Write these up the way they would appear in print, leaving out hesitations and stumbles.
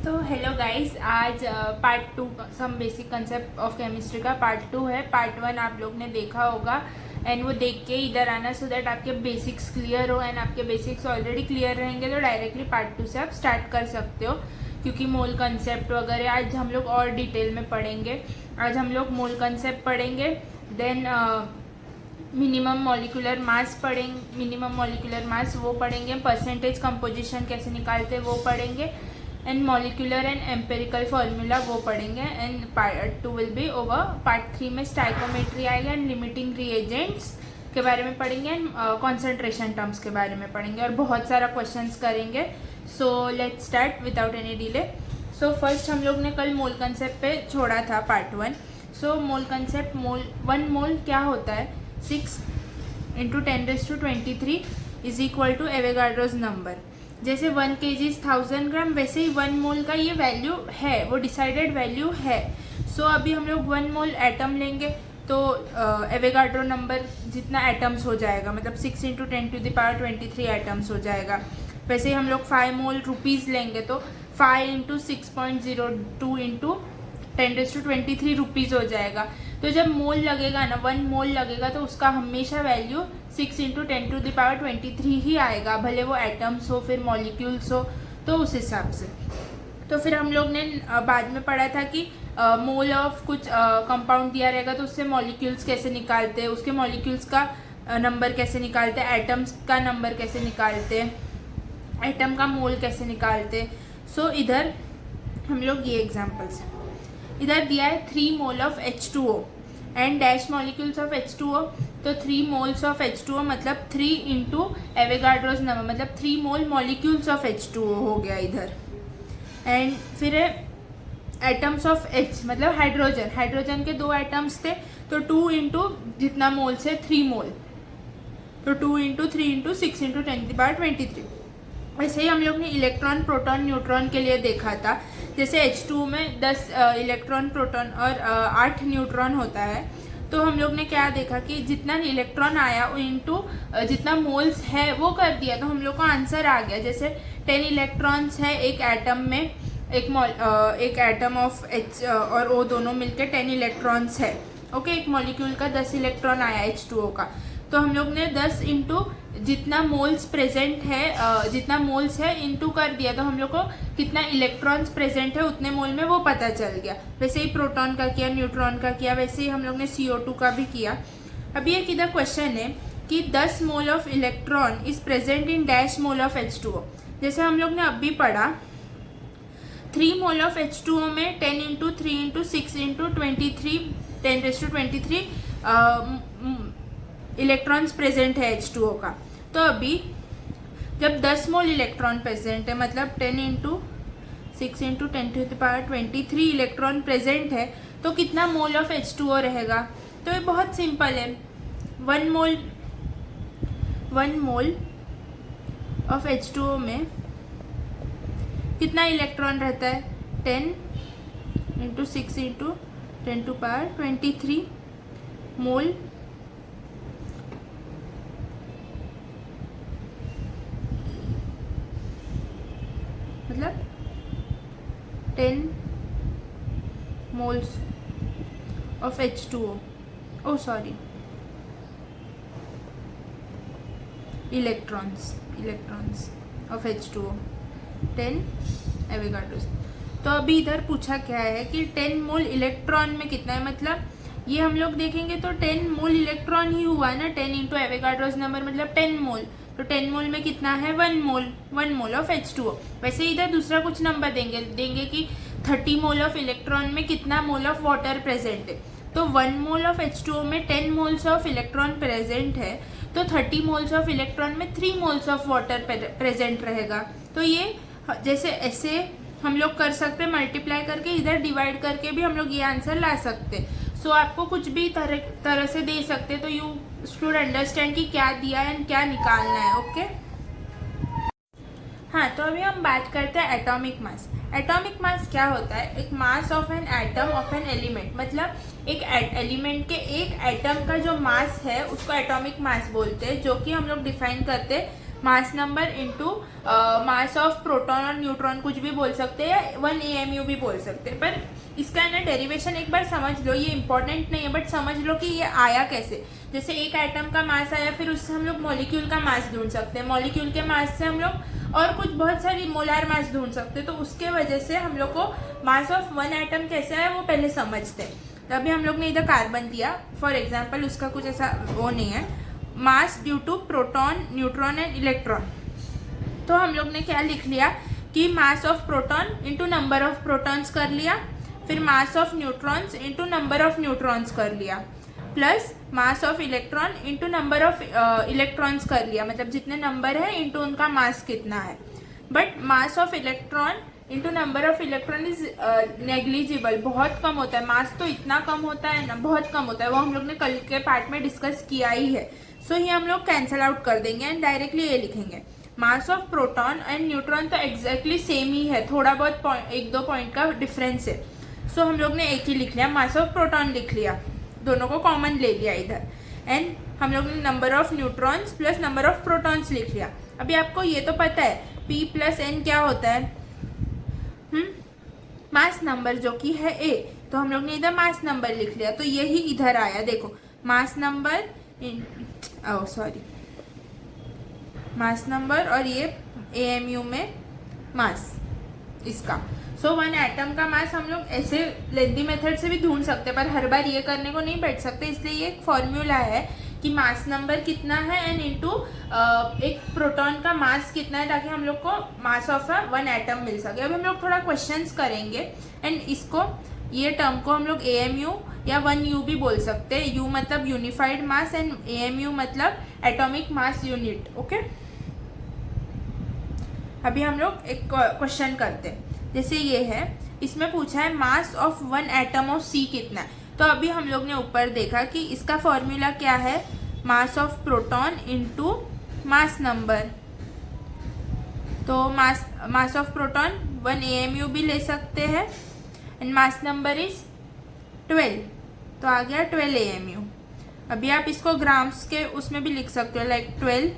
तो hello guys, आज part 2 some basic concept of chemistry का पार्ट 2 है। पार्ट 1 आप लोग ने देखा होगा एंड वो देख के इधर आना सो दैट आपके बेसिक्स क्लियर हो। एंड आपके बेसिक्स ऑलरेडी क्लियर रहेंगे तो डायरेक्टली पार्ट 2 से आप स्टार्ट कर सकते हो, क्योंकि मोल कंसेप्ट वगैरह आज हम लोग और डिटेल में पढ़ेंगे। आज हम लोग मोल कंसेप्ट पढ़ेंगे, देन मिनिमम मॉलिक्यूलर मास पढ़ेंगे, मिनिमम मॉलिक्यूलर मास वो पढ़ेंगे, परसेंटेज कंपोजिशन कैसे निकालते हैं वो पढ़ेंगे, and molecular and empirical formula वो पढ़ेंगे। And part 2 will be over. Part 3 में स्टाइकोमेट्री आएगा एंड लिमिटिंग रिएजेंट्स के बारे में पढ़ेंगे एंड कॉन्सेंट्रेशन टर्म्स के बारे में पढ़ेंगे और बहुत सारा क्वेश्चंस करेंगे। So let's start without any delay. So first हम लोग ने कल मोल कंसेप्ट पे छोड़ा था part 1। So mole concept, one mole क्या होता है, 6 × 10⁻23 is equal to Avogadro's number. जैसे 1 kg 1000 ग्राम, वैसे ही 1 मोल का ये वैल्यू है, वो डिसाइडेड वैल्यू है। सो अभी हम लोग 1 मोल एटम लेंगे तो एवोगाड्रो नंबर जितना एटम्स हो जाएगा, मतलब 6 × 10⁻23 एटम्स हो जाएगा। वैसे ही हम लोग 5 मोल रुपीज़ लेंगे तो 5 × 6.02 × 10⁻23 रुपीज़ हो जाएगा। तो जब मोल लगेगा ना, 1 मोल लगेगा तो उसका हमेशा वैल्यू 6 × 10⁻23 ही आएगा, भले वो एटम्स हो फिर मॉलिक्यूल्स हो, तो उस हिसाब से। तो फिर हम लोग ने बाद में पढ़ा था कि मोल ऑफ कुछ कंपाउंड दिया रहेगा तो उससे मॉलिक्यूल्स कैसे निकालते हैं, उसके मॉलिक्यूल्स का नंबर कैसे निकालते हैं, एटम्स का नंबर कैसे निकालते हैं, एटम का मोल कैसे निकालते हैं। सो इधर हम लोग ये एग्जाम्पल्स, इधर दिया है 3 mole of H2O and dash molecules of H2O। तो 3 मोल्स ऑफ H2O मतलब 3 × एवोगाड्रोस नंबर, मतलब 3 मोल मॉलिक्यूल्स ऑफ H2O हो गया इधर। एंड फिर एटम्स ऑफ H मतलब हाइड्रोजन, हाइड्रोजन के 2 एटम्स थे तो 2 × जितना मोल्स है 3 मोल, तो 2 × 3 × 6 × 10⁻23। वैसे ही हम लोग ने इलेक्ट्रॉन, प्रोटॉन, न्यूट्रॉन के लिए देखा था। जैसे H2 में 10 इलेक्ट्रॉन, प्रोटॉन और 8 न्यूट्रॉन होता है, तो हम लोग ने क्या देखा कि जितना इलेक्ट्रॉन आया इंटू जितना मोल्स है वो कर दिया, तो हम लोग को आंसर आ गया। जैसे 10 इलेक्ट्रॉन्स है एक एटम में, एक एटम ऑफ H और O दोनों मिलकर 10 इलेक्ट्रॉन्स है। ओके, एक मॉलिक्यूल का 10 इलेक्ट्रॉन आया H2O का, तो हम लोग ने 10 × जितना मोल्स प्रेजेंट है, जितना मोल्स है इंटू कर दिया, तो हम लोग को कितना इलेक्ट्रॉन्स प्रेजेंट है उतने मोल में वो पता चल गया। वैसे ही प्रोटॉन का किया, न्यूट्रॉन का किया, वैसे ही हम लोग ने CO2 का भी किया। अभी एक इधर क्वेश्चन है कि 10 mole of electron is present in dash mole of H2O। जैसे हम लोग ने अभी पढ़ा 3 मोल ऑफ H2O में 10 × 3 × 6 × 10⁻23 इलेक्ट्रॉन्स प्रेजेंट है H2O का। तो अभी जब 10 मोल इलेक्ट्रॉन प्रेजेंट है, मतलब 10 × 6 × 10⁻23 इलेक्ट्रॉन प्रेजेंट है, तो कितना मोल ऑफ H2O रहेगा। तो ये बहुत सिंपल है, 1 मोल ऑफ H2O में कितना इलेक्ट्रॉन रहता है, 10 × 6 × 10⁻23 मोल। मतलब 10 moles of H2O, oh sorry, electrons of H2O, 10 Avogadro's. तो अभी इधर पूछा क्या है कि 10 मोल इलेक्ट्रॉन में कितना है, मतलब ये हम लोग देखेंगे तो 10 मोल इलेक्ट्रॉन ही हुआ ना, 10 × एवोगाड्रोस नंबर मतलब 10 मोल, तो 10 मोल में कितना है, 1 मोल ऑफ H2O। वैसे इधर दूसरा कुछ नंबर देंगे कि 30 मोल ऑफ इलेक्ट्रॉन में कितना मोल ऑफ वाटर प्रेजेंट है। तो 1 मोल ऑफ H2O में 10 मोल्स ऑफ इलेक्ट्रॉन प्रेजेंट है, तो 30 मोल्स ऑफ इलेक्ट्रॉन में 3 मोल्स ऑफ वाटर प्रेजेंट रहेगा। तो ये जैसे ऐसे हम लोग कर सकते हैं, मल्टीप्लाई करके, इधर डिवाइड करके भी हम लोग ये आंसर ला सकते हैं। सो आपको कुछ भी तरह से दे सकते, तो यू शुड अंडरस्टैंड कि क्या दिया है एंड क्या निकालना है। ओके हाँ, तो अभी हम बात करते हैं एटॉमिक मास। एटॉमिक मास क्या होता है, एक mass of an atom of an element, मतलब एक एलिमेंट के एक एटम का जो मास है उसको एटॉमिक मास बोलते हैं, जो कि हम लोग डिफाइन करते हैं mass number into mass of proton और न्यूट्रॉन कुछ भी बोल सकते हैं या 1 AMU भी बोल सकते हैं। पर इसका है ना डेरिवेशन एक बार समझ लो, ये इंपॉर्टेंट नहीं है बट समझ लो कि ये आया कैसे। जैसे एक एटम का मास आया, फिर उससे हम लोग मॉलिक्यूल का मास ढूंढ सकते हैं, मॉलिक्यूल के मास से हम लोग और कुछ बहुत सारी मोलार मास ढूंढ सकते हैं। तो उसके वजह से हम लोग को मास ऑफ 1 एटम कैसे आया वो पहले समझते हैं। तो अभी हम लोग ने इधर कार्बन दिया फॉर एग्जाम्पल, उसका कुछ ऐसा वो नहीं है, mass due to proton, neutron and electron. तो हम लोग ने क्या लिख लिया कि mass of proton into number of protons कर लिया, फिर mass of neutrons into number of neutrons कर लिया, plus mass of electron into number of electrons कर लिया, मतलब जितने नंबर है इंटू उनका मास कितना है। But mass of electron into number of electron is negligible, बहुत कम होता है। मास तो इतना कम होता है ना, बहुत कम होता है, वो हम लोग ने कल के पार्ट में डिस्कस किया ही है। सो ये हम लोग कैंसल आउट कर देंगे एंड डायरेक्टली ये लिखेंगे मास ऑफ प्रोटॉन एंड न्यूट्रॉन तो एग्जैक्टली सेम ही है, थोड़ा बहुत 1-2 पॉइंट का डिफरेंस है। सो हम लोग ने एक ही लिख लिया, मास ऑफ प्रोटॉन लिख लिया, दोनों को कॉमन ले लिया इधर, एंड हम लोग ने number of neutrons plus number of protons लिख लिया। अभी आपको ये तो पता है P प्लस N क्या होता है, मास नंबर जो कि है A, तो हम लोग ने इधर मास नंबर लिख लिया, तो यही इधर आया, देखो मास नंबर मास नंबर और ये AMU में मास इसका। सो 1 एटम का मास हम लोग ऐसे लेंदी मेथड से भी ढूंढ सकते हैं, पर हर बार ये करने को नहीं बैठ सकते, इसलिए ये एक फॉर्मूला है कि मास नंबर कितना है एंड इनटू एक प्रोटॉन का मास कितना है, ताकि हम लोग को मास ऑफ 1 एटम मिल सके। अब हम लोग थोड़ा क्वेश्चंस करेंगे एंड इसको ये टर्म को हम लोग AMU या 1U भी बोल सकते हैं। U मतलब यूनिफाइड मास एंड AMU मतलब एटॉमिक मास यूनिट। ओके, अभी हम लोग एक क्वेश्चन करते हैं, जैसे ये है, इसमें पूछा है मास ऑफ 1 एटम ऑफ C कितना है। तो अभी हम लोग ने ऊपर देखा कि इसका फॉर्मूला क्या है, मास of proton into mass number. तो मास ऑफ प्रोटॉन 1 AMU भी ले सकते हैं एंड मास नंबर इज 12, तो आ गया 12 AMU। अभी आप इसको ग्राम्स के उसमें भी लिख सकते हो, like 12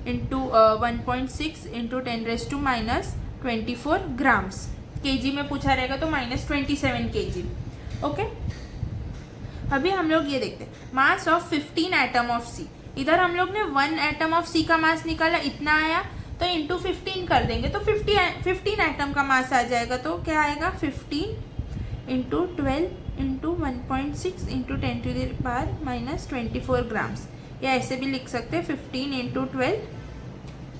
into 1.6 into 10⁻24 grams. KG में पूछा रहेगा तो -27 kg। ओके, अभी हम लोग ये देखते हैं mass of 15 atom of C। इधर हम लोग ने 1 एटम ऑफ C का मास निकाला, इतना आया, तो इंटू 15 कर देंगे तो 15 एटम का मास आ जाएगा। तो क्या आएगा, 15 इंटू 12 इंटू 1.6 इंटू 10⁻24 ग्राम्स, या ऐसे भी लिख सकते हैं 15 into 12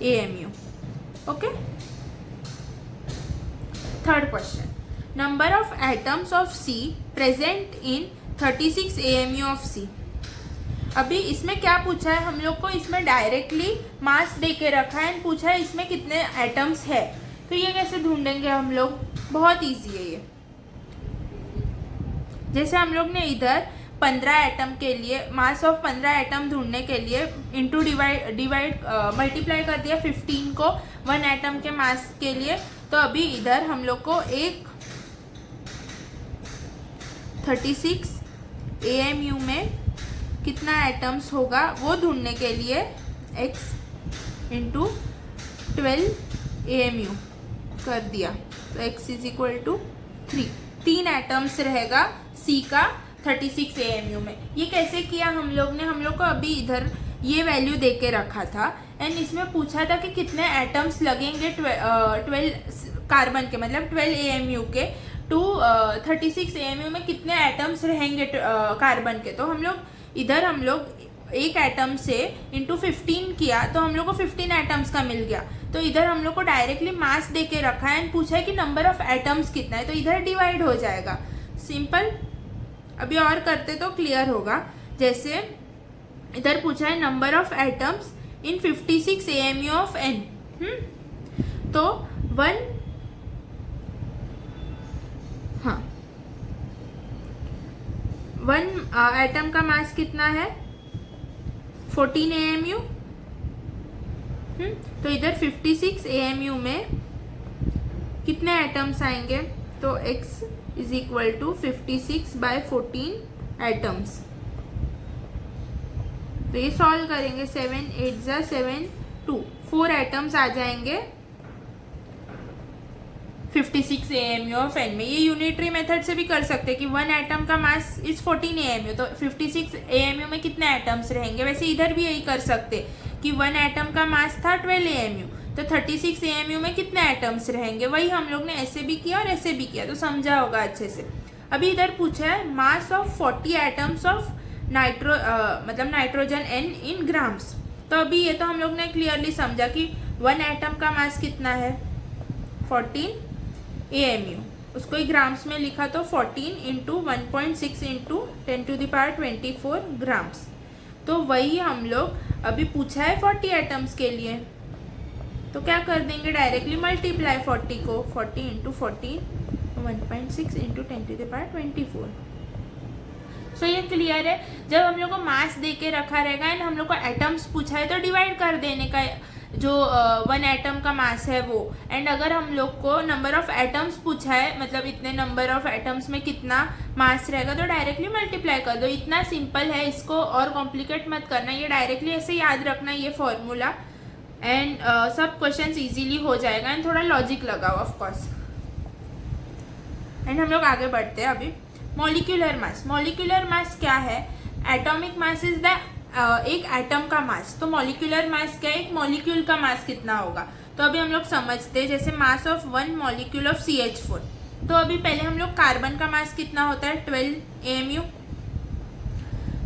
AMU। Okay, third question, number of atoms of C present in 36 AMU of C। अभी इसमें क्या पूछा है हम लोग को, इसमें डायरेक्टली मास दे के रखा है एंड पूछा है इसमें कितने एटम्स है। तो ये कैसे ढूंढेंगे हम लोग, बहुत इजी है ये। जैसे हम लोग ने इधर 15 एटम के लिए मास ऑफ 15 एटम ढूंढने के लिए इंटू डिवाइड मल्टीप्लाई कर दिया 15 को 1 एटम के मास के लिए। तो अभी इधर हम लोग को एक 36 AMU में कितना एटम्स होगा वो ढूंढने के लिए x इंटू 12 AMU कर दिया, तो x is equal to 3 atoms रहेगा C का 36 AMU में। ये कैसे किया हम लोग ने, हम लोग को अभी इधर ये वैल्यू दे के रखा था एंड इसमें पूछा था कि कितने एटम्स लगेंगे 12 कार्बन के, मतलब 12 AMU के टू 36 AMU में कितने एटम्स रहेंगे कार्बन के। तो हम लोग एक एटम से इंटू 15 किया तो हम लोग को 15 एटम्स का मिल गया। तो इधर हम लोग को डायरेक्टली मास दे के रखा है एंड पूछा है कि नंबर ऑफ एटम्स कितना है, तो इधर डिवाइड हो जाएगा, सिंपल। अभी और करते तो क्लियर होगा। जैसे इधर पूछा है number of atoms in 56 AMU of N, तो 1 एटम का मास कितना है 14 AMU, तो इधर 56 AMU में कितने एटम्स आएंगे, तो x is equal to 56/14 atoms. तो ये सॉल्व करेंगे, 7 8 जा 7 2 4 एटम्स आ जाएंगे 56 AMU ऑफ N में। ये यूनिटरी मेथड से भी कर सकते हैं कि 1 एटम का मास इज 14 AMU, तो 56 AMU में कितने एटम्स रहेंगे। वैसे इधर भी यही कर सकते कि 1 एटम का मास था 12 AMU, तो 36 AMU में कितने एटम्स रहेंगे। वही हम लोग ने ऐसे भी किया और ऐसे भी किया, तो समझा होगा अच्छे से। अभी इधर पूछा है मास ऑफ 40 एटम्स ऑफ मतलब नाइट्रोजन N इन ग्राम्स। तो अभी ये तो हम लोग ने क्लियरली समझा कि 1 एटम का मास कितना है 14 AMU, उसको ही ग्राम्स में लिखा तो 14 इंटू 1.6 इंटू 10⁻24 ग्राम्स। तो वही हम लोग अभी पूछा है 40 एटम्स के लिए, तो क्या कर देंगे डायरेक्टली मल्टीप्लाई 40 को 40 इंटू 14 1.6 इंटू 10⁻24। सो ये क्लियर है। जब हम लोग को मास दे के रखा रहेगा एंड हम लोग को एटम्स पूछा है तो डिवाइड कर देने का जो 1 एटम का मास है वो। एंड अगर हम लोग को नंबर ऑफ एटम्स पूछा है, मतलब इतने नंबर ऑफ एटम्स में कितना मास रहेगा, तो डायरेक्टली मल्टीप्लाई कर दो। इतना सिंपल है, इसको और कॉम्प्लिकेट मत करना, ये डायरेक्टली ऐसे याद रखना ये फॉर्मूला एंड सब क्वेश्चंस इजीली हो जाएगा एंड थोड़ा लॉजिक लगाओ ऑफ कोर्स। एंड हम लोग आगे बढ़ते हैं अभी। मॉलिक्यूलर मास, मॉलिक्यूलर मास क्या है। एटॉमिक मास इज द एक एटम का मास, तो मॉलिक्यूलर मास क्या है, एक मॉलिक्यूल का मास कितना होगा। तो अभी हम लोग समझते हैं, जैसे मास ऑफ 1 मॉलिक्यूल ऑफ CH4, तो अभी पहले हम लोग कार्बन का मास कितना होता है 12 AMU,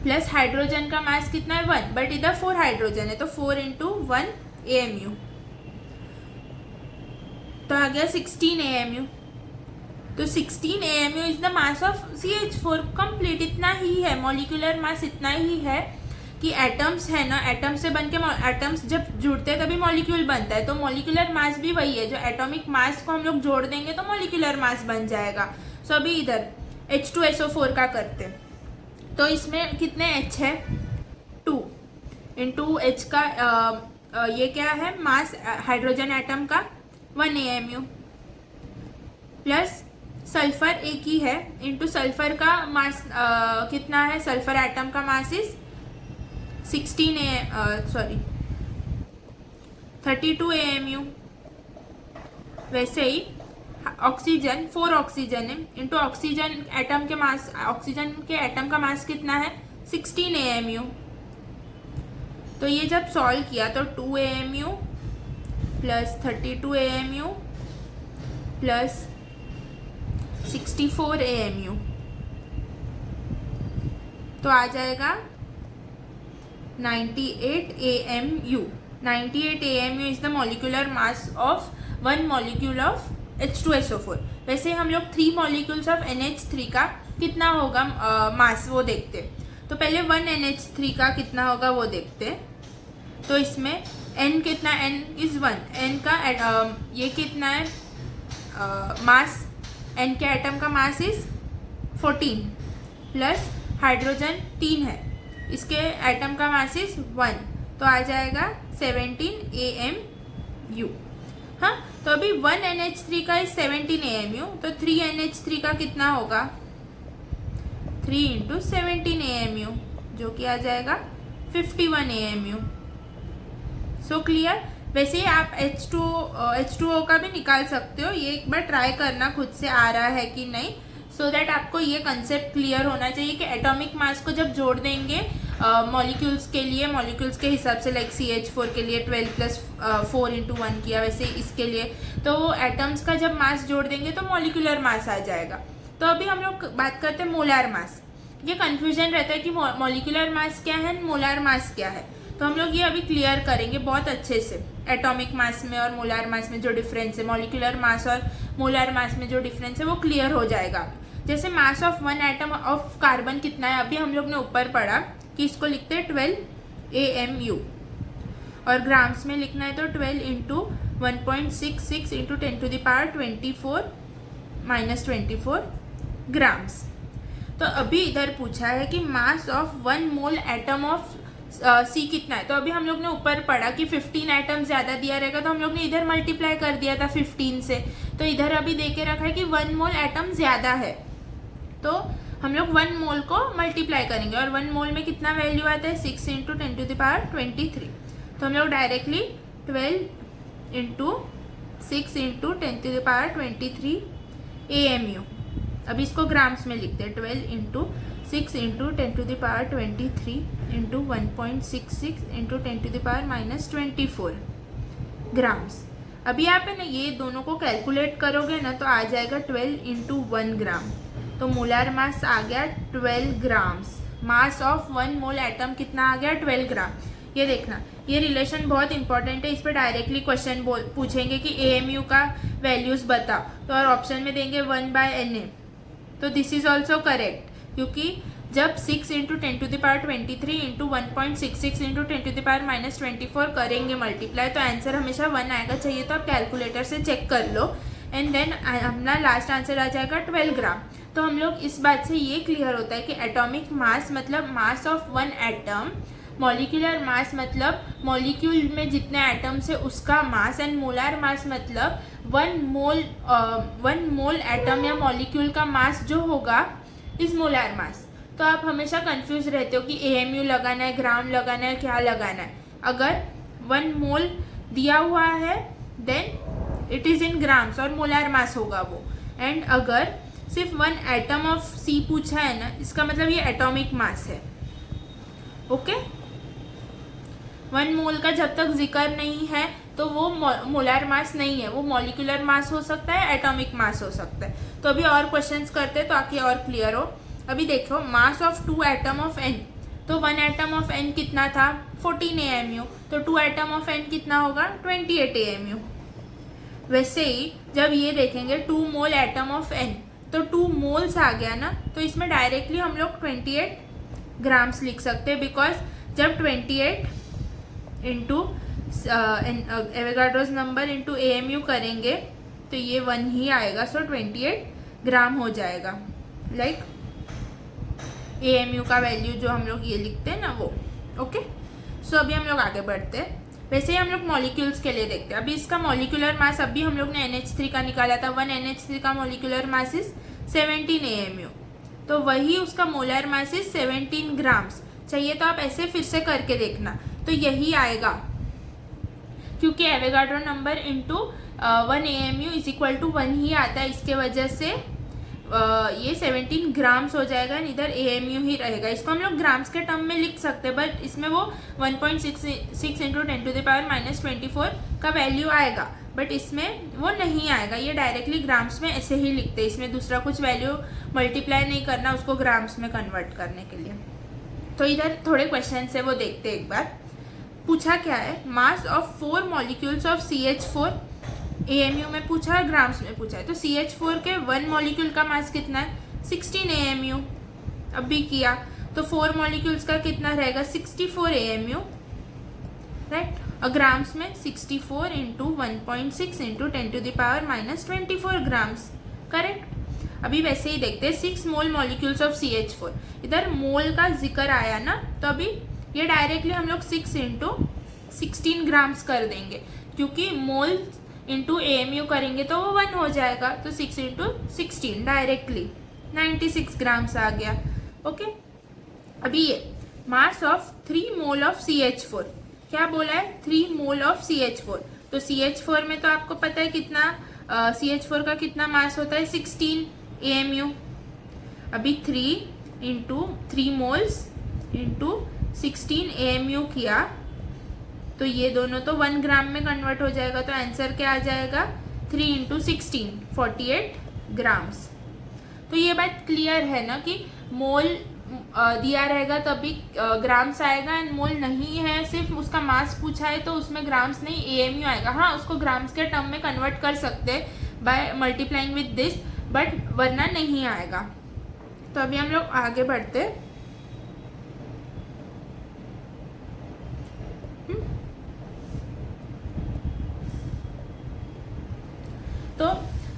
प्लस हाइड्रोजन का मास कितना है 1, बट इधर 4 हाइड्रोजन है तो 4 इंटू 1 AMU, तो आ गया 16 AMU। तो 16 AMU is the mass of CH4 complete. इतना ही है, मॉलिक्यूलर मास इतना ही है कि एटम्स है ना, एटम्स से बनके एटम्स जब जुड़ते हैं तभी मॉलिक्यूल बनता है, तो मॉलिक्यूलर मास भी वही है। जो एटॉमिक मास को हम लोग जोड़ देंगे तो मॉलिक्यूलर मास बन जाएगा। सो अभी इधर H2SO4 का करते हैं, तो इसमें कितने H है 2 इंटू H का ये क्या है मास हाइड्रोजन एटम का 1 AMU, प्लस सल्फर एक ही है इंटू सल्फर का मास कितना है, सल्फर एटम का मास इज 32 AMU। वैसे ही ऑक्सीजन 4 ऑक्सीजन है इंटू ऑक्सीजन एटम के मास, ऑक्सीजन के एटम का मास कितना है 16 AMU। तो ये जब सॉल्व किया तो 2 AMU plus 32 AMU plus 64 AMU, तो आ जाएगा 98 AMU। 98 AMU is the molecular mass of 1 molecule of H2SO4। वैसे हम लोग 3 मॉलिक्यूल्स ऑफ NH3 का कितना होगा मास वो देखते। तो पहले 1 NH3 का कितना होगा वो देखते। तो इसमें N कितना, N इज 1, N का ये कितना है मास, N के एटम का मास इज 14, प्लस हाइड्रोजन 3 है, इसके एटम का मास इज 1, तो आ जाएगा 17 AMU। हाँ, तो अभी 1 NH3 का इज 17 AMU, तो 3 NH3 का कितना होगा 3 इंटू 17 AMU, जो कि आ जाएगा 51 AMU। So clear. वैसे ही आप H2O का भी निकाल सकते हो, ये एक बार ट्राई करना खुद से आ रहा है कि नहीं, सो दैट आपको ये कंसेप्ट क्लियर होना चाहिए कि एटॉमिक मास को जब जोड़ देंगे मॉलिक्यूल्स के लिए, मॉलिक्यूल्स के हिसाब से, लाइक CH4 के लिए 12 प्लस 4 इंटू 1 किया, वैसे इसके लिए तो एटम्स का जब मास जोड़ देंगे तो मॉलिक्यूलर मास आ जाएगा। तो अभी हम लोग बात करते हैं मोलार मास। ये कन्फ्यूजन रहता है कि मॉलिक्यूलर मास क्या है, मोलार मास क्या है, तो हम लोग ये अभी क्लियर करेंगे बहुत अच्छे से। एटॉमिक मास में और मोलार मास में जो डिफरेंस है, मॉलिक्यूलर मास और मोलार मास में जो डिफरेंस है वो क्लियर हो जाएगा। जैसे मास ऑफ 1 एटम ऑफ कार्बन कितना है, अभी हम लोग ने ऊपर पढ़ा कि इसको लिखते हैं 12 AMU, और ग्राम्स में लिखना है तो 12 इंटू 1.66 इंटू 10⁻24 ग्राम्स। तो अभी इधर पूछा है कि mass of 1 mole atom of C कितना है, तो अभी हम लोग ने ऊपर पढ़ा कि 15 एटम ज़्यादा दिया रहेगा, तो हम लोग ने इधर मल्टीप्लाई कर दिया था 15 से, तो इधर अभी दे के रखा है कि 1 मोल एटम ज़्यादा है, तो हम लोग 1 मोल को मल्टीप्लाई करेंगे, और 1 मोल में कितना वैल्यू आता है 6 इंटू 10⁻23, तो हम लोग डायरेक्टली 12 इंटू 6 इंटू 10⁻23 AMU। अब इसको ग्राम्स में लिखते हैं, 12 into 6 into 10⁻23 into 1.66 into 10⁻⁻24 grams. अभी आप है ना ये दोनों को कैलकुलेट करोगे ना तो आ जाएगा 12 इंटू 1 ग्राम। तो मोलर मास आ गया 12 grams. Mass of 1 mole atom कितना आ गया? 12 ग्राम। ये देखना, ये रिलेशन बहुत इंपॉर्टेंट है, इस पर डायरेक्टली क्वेश्चन पूछेंगे कि AMU का वैल्यूज बता, तो और ऑप्शन में देंगे 1/Na। तो दिस इज ऑल्सो करेक्ट, क्योंकि जब 6 इंटू 10⁻23 इंटू 1.66 इंटू 10⁻⁻24 करेंगे मल्टीप्लाई तो आंसर हमेशा 1 आएगा। चाहिए तो आप कैलकुलेटर से चेक कर लो एंड देन अपना लास्ट आंसर आ जाएगा 12 ग्राम। तो हम लोग इस बात से ये क्लियर होता है कि एटॉमिक मास मतलब मास ऑफ 1 एटम, मॉलिक्यूलर मास मतलब मॉलिक्यूल में जितने एटम्स है उसका मास, एंड मोलर मास मतलब 1 मोल एटम या मॉलिक्यूल का मास जो होगा इस मोलर मास। तो आप हमेशा कंफ्यूज रहते हो कि AMU लगाना है, ग्राम लगाना है, क्या लगाना है। अगर 1 मोल दिया हुआ है then it is in grams और मोलर मास होगा वो। एंड अगर सिर्फ 1 एटम ऑफ C पूछा है ना, इसका मतलब ये एटॉमिक मास है। ओके, 1 मोल का जब तक जिक्र नहीं है तो वो मोलर मास नहीं है, वो मॉलिक्यूलर मास हो सकता है, एटॉमिक मास हो सकता है। तो अभी और क्वेश्चंस करते हैं ताकि और क्लियर हो। अभी देखो, mass of 2 atom of N, तो 1 एटम ऑफ N कितना था? 14 AMU। तो 2 एटम ऑफ N कितना होगा? 28 AMU। वैसे ही जब ये देखेंगे 2 मोल एटम ऑफ N, तो 2 मोल्स आ गया ना, तो इसमें डायरेक्टली हम लोग 28 ग्राम्स लिख सकते हैं, बिकॉज जब 28 into Avogadro's number into AMU करेंगे तो ये 1 ही आएगा। सो 28 ग्राम हो जाएगा, लाइक AMU का वैल्यू जो हम लोग ये लिखते हैं ना वो। ओके, सो अभी हम लोग आगे बढ़ते हैं। वैसे ही हम लोग मॉलिक्यूल्स के लिए देखते हैं। अभी इसका मॉलिक्यूलर मास अभी हम लोग ने NH3 का निकाला था। 1 NH3 का मॉलिक्यूलर मास इज 17 AMU, तो वही उसका मोलर मास इज 17 ग्राम्स। चाहिए तो आप ऐसे फिर से करके देखना, तो यही आएगा, क्योंकि Avogadro number into 1 AMU is equal to 1 ही आता है। इसके वजह से ये 17 ग्राम्स हो जाएगा, इधर AMU ही रहेगा। इसको हम लोग ग्राम्स के टर्म में लिख सकते हैं, बट इसमें वो 1.66 इंटू 10⁻⁻24 का वैल्यू आएगा, बट इसमें वो नहीं आएगा। ये डायरेक्टली ग्राम्स में ऐसे ही लिखते हैं, इसमें दूसरा कुछ वैल्यू मल्टीप्लाई नहीं करना उसको ग्राम्स में कन्वर्ट करने के लिए। तो इधर थोड़े क्वेश्चन है वो देखते हैं एक बार। पूछा क्या है? Mass of 4 molecules of CH4 AMU में पूछा है, ग्राम्स में पूछा है। तो CH4 के 1 मॉलिक्यूल का मास कितना है? 16 AMU। अब भी किया तो 4 मॉलिक्यूल्स का कितना रहेगा? 64 AMU, राइट। और ग्राम्स में 64 इंटू 1.6 इंटू 10⁻⁻24 ग्राम्स, करेक्ट। अभी वैसे ही देखते हैं 6 मोल मॉलिक्यूल्स ऑफ CH4। इधर मोल का जिक्र आया ना, तो अभी ये डायरेक्टली हम लोग 6 इंटू 16 ग्राम्स कर देंगे, क्योंकि मोल इंटू AMU करेंगे तो वो 1 हो जाएगा। तो 6 इंटू 16 डायरेक्टली 96 ग्राम्स आ गया। ओके, अभी ये mass of 3 mole of CH4, क्या बोला है? 3 मोल ऑफ CH4। तो CH4 में तो आपको पता है कितना CH4 का कितना मास होता है? 16 AMU। अभी 3 इंटू 3 मोल्स इंटू 16 AMU किया तो ये दोनों तो 1 ग्राम में कन्वर्ट हो जाएगा। तो आंसर क्या आ जाएगा? 3 इंटू 16 48 ग्राम्स। तो ये बात क्लियर है ना कि मोल दिया रहेगा तभी ग्राम्स आएगा, एंड मोल नहीं है, सिर्फ उसका मास पूछा है तो उसमें ग्राम्स नहीं AMU आएगा। हाँ, उसको ग्राम्स के टर्म में कन्वर्ट कर सकते हैं by multiplying with this, but वरना नहीं आएगा। तो अभी हम लोग आगे बढ़ते। तो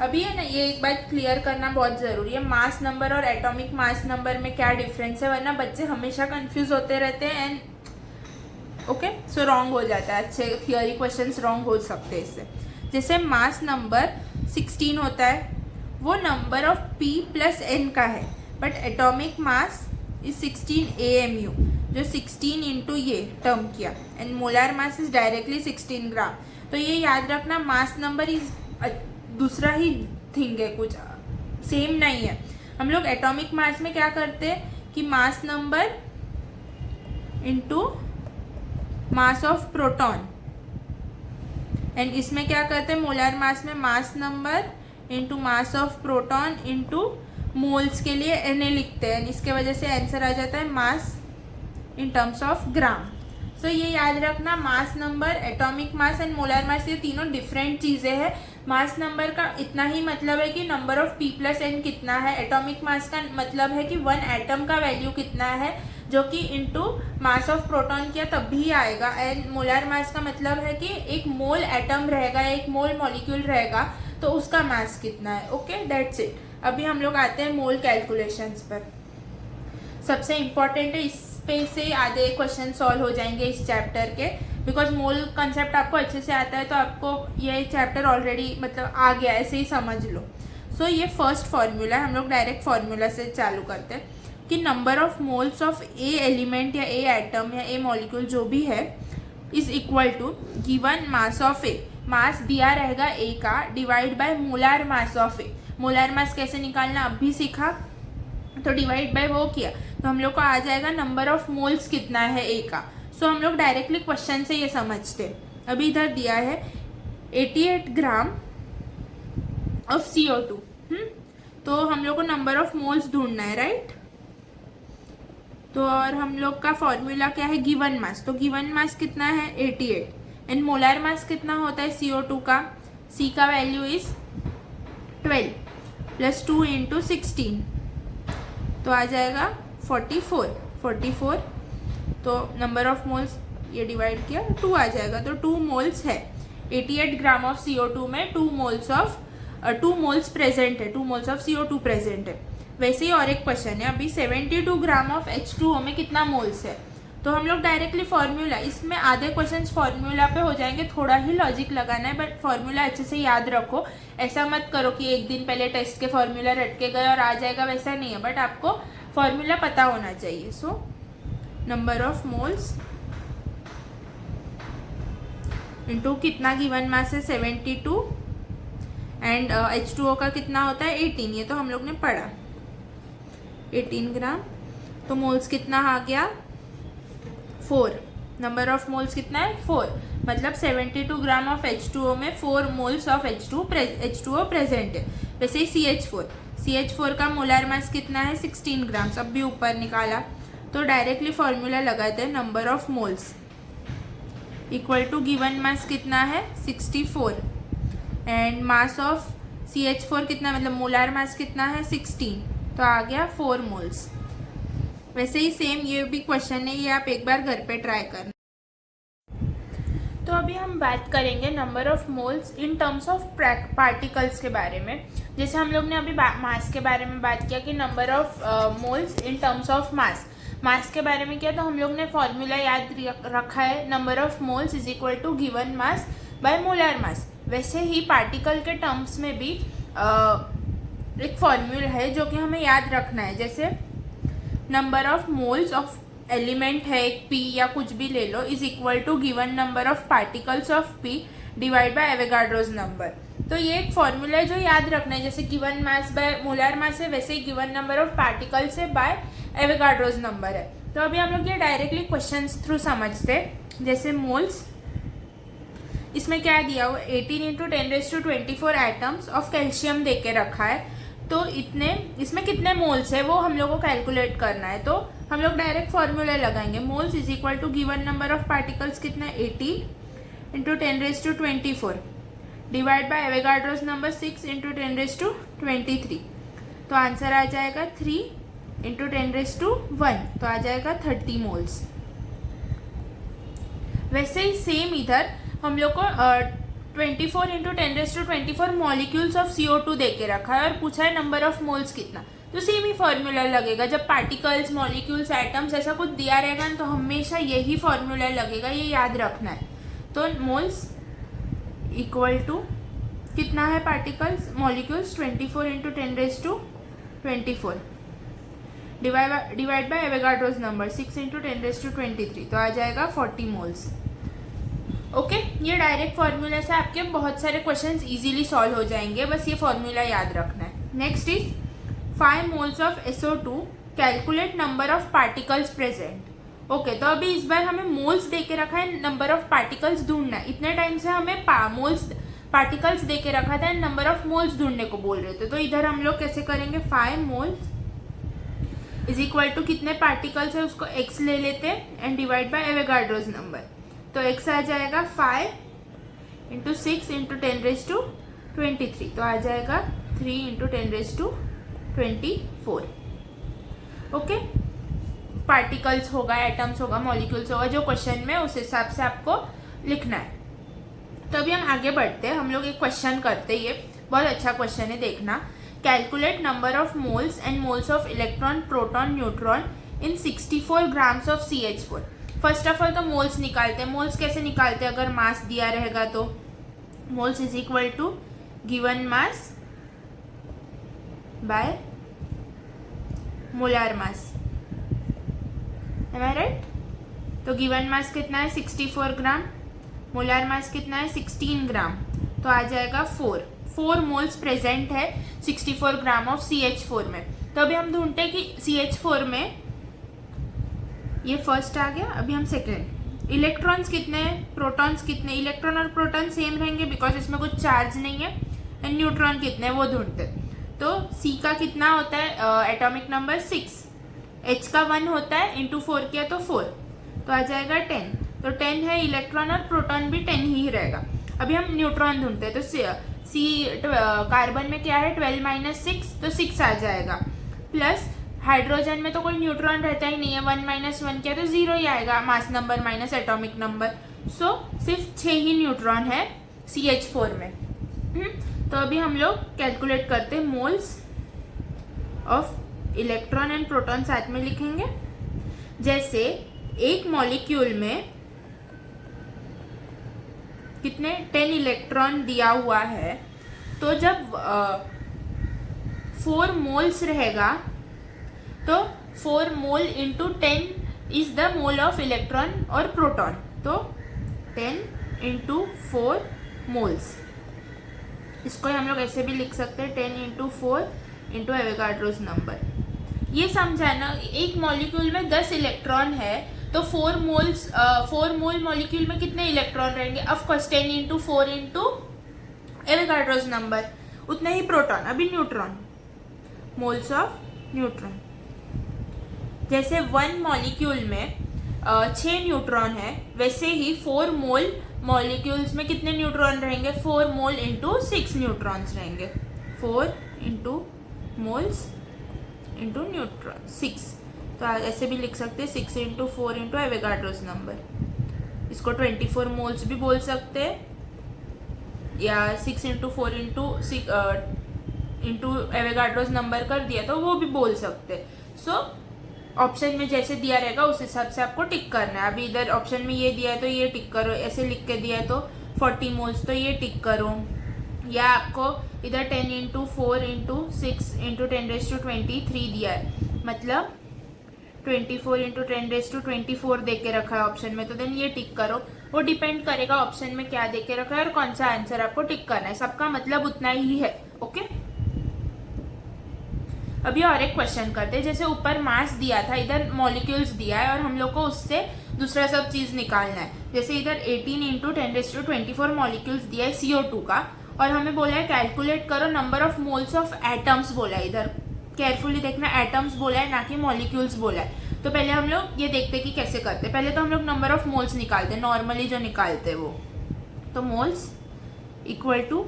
अभी है ना, ये एक बात क्लियर करना बहुत ज़रूरी है, मास नंबर और एटॉमिक मास नंबर में क्या डिफरेंस है, वरना बच्चे हमेशा कंफ्यूज होते रहते हैं एंड ओके, सो रॉन्ग हो जाता है। अच्छे थियोरी क्वेश्चंस रॉन्ग हो सकते हैं इससे। जैसे मास नंबर 16 होता है, वो number of P plus N का है, but atomic mass is 16 AMU। जो 16 इंटू ये टर्म किया, and molar mass is directly 16 ग्राम। तो ये याद रखना, मास नंबर इज दूसरा ही थिंग है, कुछ सेम नहीं है। हम लोग एटॉमिक मास में क्या करते हैं कि mass number into mass of proton, and इसमें क्या करते हैं मोलर मास में mass number into mass of proton into moles के लिए Na लिखते हैं, इसके वजह से आंसर आ जाता है मास इन टर्म्स ऑफ ग्राम। सो ये याद रखना, mass number, atomic mass and molar mass ये तीनों डिफरेंट चीज़ें हैं। मास नंबर का इतना ही मतलब है कि number of P plus N कितना है, एटॉमिक मास का मतलब है कि वन एटम का वैल्यू कितना है, जो कि इनटू मास ऑफ प्रोटॉन किया तब भी आएगा, एंड मोलर मास का मतलब है कि एक मोल एटम रहेगा, एक मोल मॉलिक्यूल रहेगा, तो उसका मास कितना है। Okay, that's it. अभी हम लोग आते हैं मोल कैलकुलेशंस पर। सबसे इम्पॉर्टेंट है, इस पे से आधे क्वेश्चन सॉल्व हो जाएंगे इस चैप्टर के, बिकॉज मोल कंसेप्ट आपको अच्छे से आता है, तो आपको ये चैप्टर ऑलरेडी मतलब आ गया, ऐसे ही समझ लो। सो ये फर्स्ट फॉर्मूला, हम लोग डायरेक्ट फॉर्मूला से चालू करते हैं कि number of moles of a element or a atom or a molecule जो भी है is equal to given mass of A, mass दिया रहेगा ए का, divide by molar mass of A. Molar mass कैसे निकालना अब भी सीखा, तो डिवाइड बाय वो किया, तो हम लोग को आ जाएगा नंबर ऑफ मोल्स कितना है ए का। सो हम लोग डायरेक्टली क्वेश्चन से ये समझते। अभी इधर दिया है 88 ग्राम ऑफ CO2, तो हम लोग को नंबर ऑफ मोल्स ढूंढना है, राइट। तो और हम लोग का फॉर्मूला क्या है, गिवन मास, तो गिवन मास कितना है 88, एंड मोलर मास कितना होता है CO2 का, C का वैल्यू इज 12 प्लस 2 इंटू 16, तो आ जाएगा 44। तो नंबर ऑफ मोल्स ये डिवाइड किया 2 आ जाएगा, तो 2 मोल्स है। 88 ग्राम ऑफ CO2 में 2 मोल्स प्रेजेंट है, 2 मोल्स ऑफ CO2 प्रेजेंट है। वैसे ही और एक क्वेश्चन है, अभी 72 ग्राम ऑफ H2O में कितना मोल्स है, तो हम लोग डायरेक्टली फॉर्मूला, इसमें आधे क्वेश्चंस फॉर्मूला पे हो जाएंगे, थोड़ा ही लॉजिक लगाना है, बट फॉर्मूला अच्छे से याद रखो। ऐसा मत करो कि एक दिन पहले टेस्ट के फॉर्मूला रट के गए और आ जाएगा, वैसा नहीं है, बट आपको फॉर्मूला पता होना चाहिए। So number of moles into कितना गिवन मास है 72, एंड H2O का कितना होता है 18, ये तो हम लोग ने पढ़ा 18 ग्राम, तो मोल्स कितना आ गया 4। नंबर ऑफ मोल्स कितना है 4, मतलब 72 ग्राम ऑफ H2O में 4 मोल्स ऑफ H2O प्रेजेंट है। वैसे ही CH4 का मोलर मास कितना है 16 ग्राम, सब भी ऊपर निकाला, तो डायरेक्टली फॉर्मूला लगाते हैं, number of moles equal to given mass कितना है 64, एंड मास ऑफ CH4 कितना, मतलब मोलर मास कितना है 16, तो आ गया 4 मोल्स। वैसे ही सेम ये भी क्वेश्चन है, ये आप एक बार घर पे ट्राई करना। तो अभी हम बात करेंगे number of moles in terms of particles के बारे में। जैसे हम लोग ने अभी मास के बारे में बात किया कि number of moles in terms of mass के बारे में किया, तो हम लोग ने फॉर्मूला याद रखा है, number of moles is equal to given mass by molar mass. वैसे ही पार्टिकल के टर्म्स में भी एक फॉर्मूला है जो कि हमें याद रखना है। जैसे number of moles of element है एक P या कुछ भी ले लो, is equal to given number of particles of P divide by Avogadro's number. तो ये एक फॉर्मूला है जो याद रखना है, जैसे गिवन मास बाय मोलर मास है, वैसे ही गिवन नंबर ऑफ पार्टिकल्स है बाय एवोगाड्रोस नंबर है। तो अभी हम लोग ये डायरेक्टली क्वेश्चंस थ्रू समझते हैं। जैसे मोल्स, इसमें क्या दिया हुआ 18 × 10⁻24 एटम्स ऑफ कैल्शियम दे के रखा है, तो इतने इसमें कितने मोल्स है वो हम लोग को कैलकुलेट करना है। तो हम लोग डायरेक्ट फॉर्मूला लगाएंगे, moles is equal to given number of particles कितना 18 × 10⁻24 डिवाइड बाय एवोगाड्रोस नंबर 6 × 10⁻23, तो आंसर आ जाएगा 3 × 10⁻1, तो आ जाएगा 30 मोल्स। वैसे ही सेम इधर हम लोग को 24 × 10⁻24 मॉलिक्यूल्स ऑफ CO2 दे के रखा है और पूछा है नंबर ऑफ मोल्स कितना, तो सेम ही फॉर्मूला लगेगा। जब पार्टिकल्स, मॉलिक्यूल्स, एटम्स ऐसा कुछ दिया रहेगा ना, तो हमेशा यही फॉर्मूला लगेगा, ये याद रखना है। तो मोल्स इक्वल टू कितना है particles, molecules 24 × 10⁻24 divide by Avogadro's number 6 into 10⁻23, तो आ जाएगा 40 मोल्स। ओके, ये डायरेक्ट फॉर्मूला से आपके बहुत सारे क्वेश्चंस इजीली सॉल्व हो जाएंगे, बस ये फॉर्मूला याद रखना है। Next is 5 moles of SO2, calculate number of particles present. Okay, तो अभी इस बार हमें मोल्स दे के रखा है, नंबर ऑफ पार्टिकल्स ढूंढना है। इतने टाइम से हमें पार्टिकल्स दे के रखा था, नंबर ऑफ मोल्स ढूंढने को बोल रहे थे। तो इधर हम लोग कैसे करेंगे, 5 मोल्स इज इक्वल टू कितने पार्टिकल्स है उसको x ले लेते हैं and divide by Avogadro's number. तो x आ जाएगा 5 इंटू 6 इंटू 10⁻23, तो आ जाएगा 3 इंटू 10⁻24। ओके, पार्टिकल्स होगा, एटम्स होगा, मॉलिक्यूल्स होगा, जो क्वेश्चन में उस हिसाब से आपको लिखना है। तो अभी हम आगे बढ़ते हैं, हम लोग एक क्वेश्चन करते हैं, ये बहुत अच्छा क्वेश्चन है, देखना। Calculate number of moles and moles of electron, proton, neutron in 64 grams of CH4। First of all तो मोल्स निकालते हैं। मोल्स कैसे निकालते हैं, अगर मास दिया रहेगा तो moles is equal to given mass by molar mass, am I right? तो गिवन मास कितना है 64 ग्राम, मोलार मास कितना है 16 ग्राम, तो आ जाएगा 4 मोल्स प्रेजेंट है 64 ग्राम ऑफ CH4 में। तो अभी हम ढूंढते हैं कि CH4 में, ये फर्स्ट आ गया, अभी हम सेकेंड, इलेक्ट्रॉन्स कितने हैं, प्रोटॉन्स कितने, इलेक्ट्रॉन और प्रोटॉन सेम रहेंगे बिकॉज इसमें कुछ चार्ज नहीं है, एंड न्यूट्रॉन कितने हैं वो ढूंढते हैं। तो C का कितना होता है एटॉमिक नंबर 6, H का 1 होता है, इंटू 4 किया तो 4, तो आ जाएगा 10। तो 10 है, इलेक्ट्रॉन और प्रोटॉन भी 10 ही रहेगा। अभी हम न्यूट्रॉन ढूंढते हैं, तो कार्बन में क्या है 12 - 6, तो 6 आ जाएगा, प्लस हाइड्रोजन में तो कोई न्यूट्रॉन रहता ही नहीं है, 1 - 1 किया तो 0 ही आएगा, mass number minus atomic number. So सिर्फ 6 ही न्यूट्रॉन है CH4 में। तो अभी हम लोग कैलकुलेट करते हैं moles of electron and proton, साथ में लिखेंगे। जैसे एक मॉलिक्यूल में कितने 10 इलेक्ट्रॉन दिया हुआ है, तो जब 4 मोल्स रहेगा तो 4 mole into 10 is the mole of electron और प्रोटॉन, तो 10 इंटू 4 मोल्स। इसको हम लोग ऐसे भी लिख सकते हैं 10 इंटू 4 इंटू एवोगाड्रोस नंबर। ये समझाना, एक मॉलिक्यूल में 10 इलेक्ट्रॉन है तो 4 मोल मॉलिक्यूल में कितने इलेक्ट्रॉन रहेंगे, of course 10 into 4 into Avogadro's number, उतने ही प्रोटॉन। अभी न्यूट्रॉन, मोल्स ऑफ न्यूट्रॉन, जैसे 1 मॉलिक्यूल में 6 न्यूट्रॉन है, वैसे ही 4 मोल मॉलिक्यूल्स में कितने न्यूट्रॉन रहेंगे, 4 मोल इंटू 6 न्यूट्रॉन्स रहेंगे, 4 इंटू मोल्स इंटू न्यूट्रॉन 6। तो ऐसे भी लिख सकते हैं 6 इंटू 4 इंटू एवोगाड्रोस नंबर। इसको 24 मोल्स भी बोल सकते हैं, या 6 इंटू 4 इंटू एवोगाड्रोस नंबर कर दिया तो वो भी बोल सकते हैं। सो ऑप्शन में जैसे दिया रहेगा उस हिसाब से आपको टिक करना है। अभी इधर ऑप्शन में ये दिया है तो ये टिक करो, ऐसे लिख के दिया है तो 40 मोल्स तो ये टिक करो, या आपको इधर 10 इंटू 4 इंटू 6 इंटू 10⁻23 दिया है, मतलब 24 इंटू 10⁻24 दे के रखा है ऑप्शन में, तो देन ये टिक करो। वो डिपेंड करेगा ऑप्शन में क्या दे के रखा है और कौन सा आंसर आपको टिक करना है, सबका मतलब उतना ही है। ओके, अभी और एक क्वेश्चन करते हैं। जैसे ऊपर मास दिया था, इधर मॉलिक्यूल्स दिया है और हम लोग को उससे दूसरा सब चीज निकालना है। जैसे इधर 18 इंटू 10⁻24 मॉलिक्यूल्स दिया है CO2 का, और हमें बोला है कैलकुलेट करो number of moles of atoms बोला है। इधर केयरफुली देखना, एटम्स बोला है ना कि मॉलिक्यूल्स बोला है। तो पहले हम लोग ये देखते हैं कि कैसे करते हैं। पहले तो हम लोग नंबर ऑफ मोल्स निकालते हैं, नॉर्मली जो निकालते हैं वो। तो moles equal to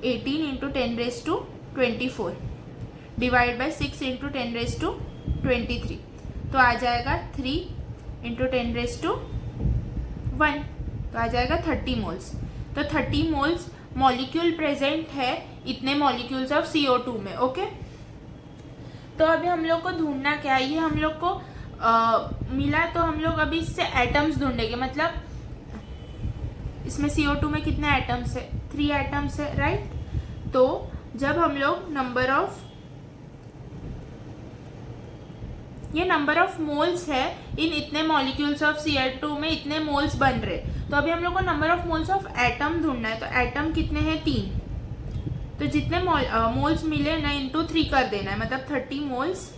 18 into 10⁻24 divide by 6 into 10⁻23, तो आ जाएगा 3 इंटू 10⁻1, तो आ जाएगा 30 मोल्स। तो 30 मोल्स मॉलिक्यूल प्रेजेंट है इतने मॉलिक्यूल्स ऑफ CO2 में। ओके, तो अभी हम लोग को ढूंढना क्या है, ये हम लोग को मिला, तो हम लोग अभी इससे एटम्स ढूंढेंगे। मतलब इसमें CO2 में कितने एटम्स है, 3 एटम्स है, राइट। तो जब हम लोग नंबर ऑफ ये नंबर ऑफ मोल्स है इन इतने मॉलिक्यूल्स ऑफ Cl2 में इतने मोल्स बन रहे। तो अभी हम लोग को number of moles of atom ढूंढना है। तो एटम कितने हैं 3, तो जितने मोल्स मिले ना इंटू 3 कर देना है, मतलब 30 मोल्स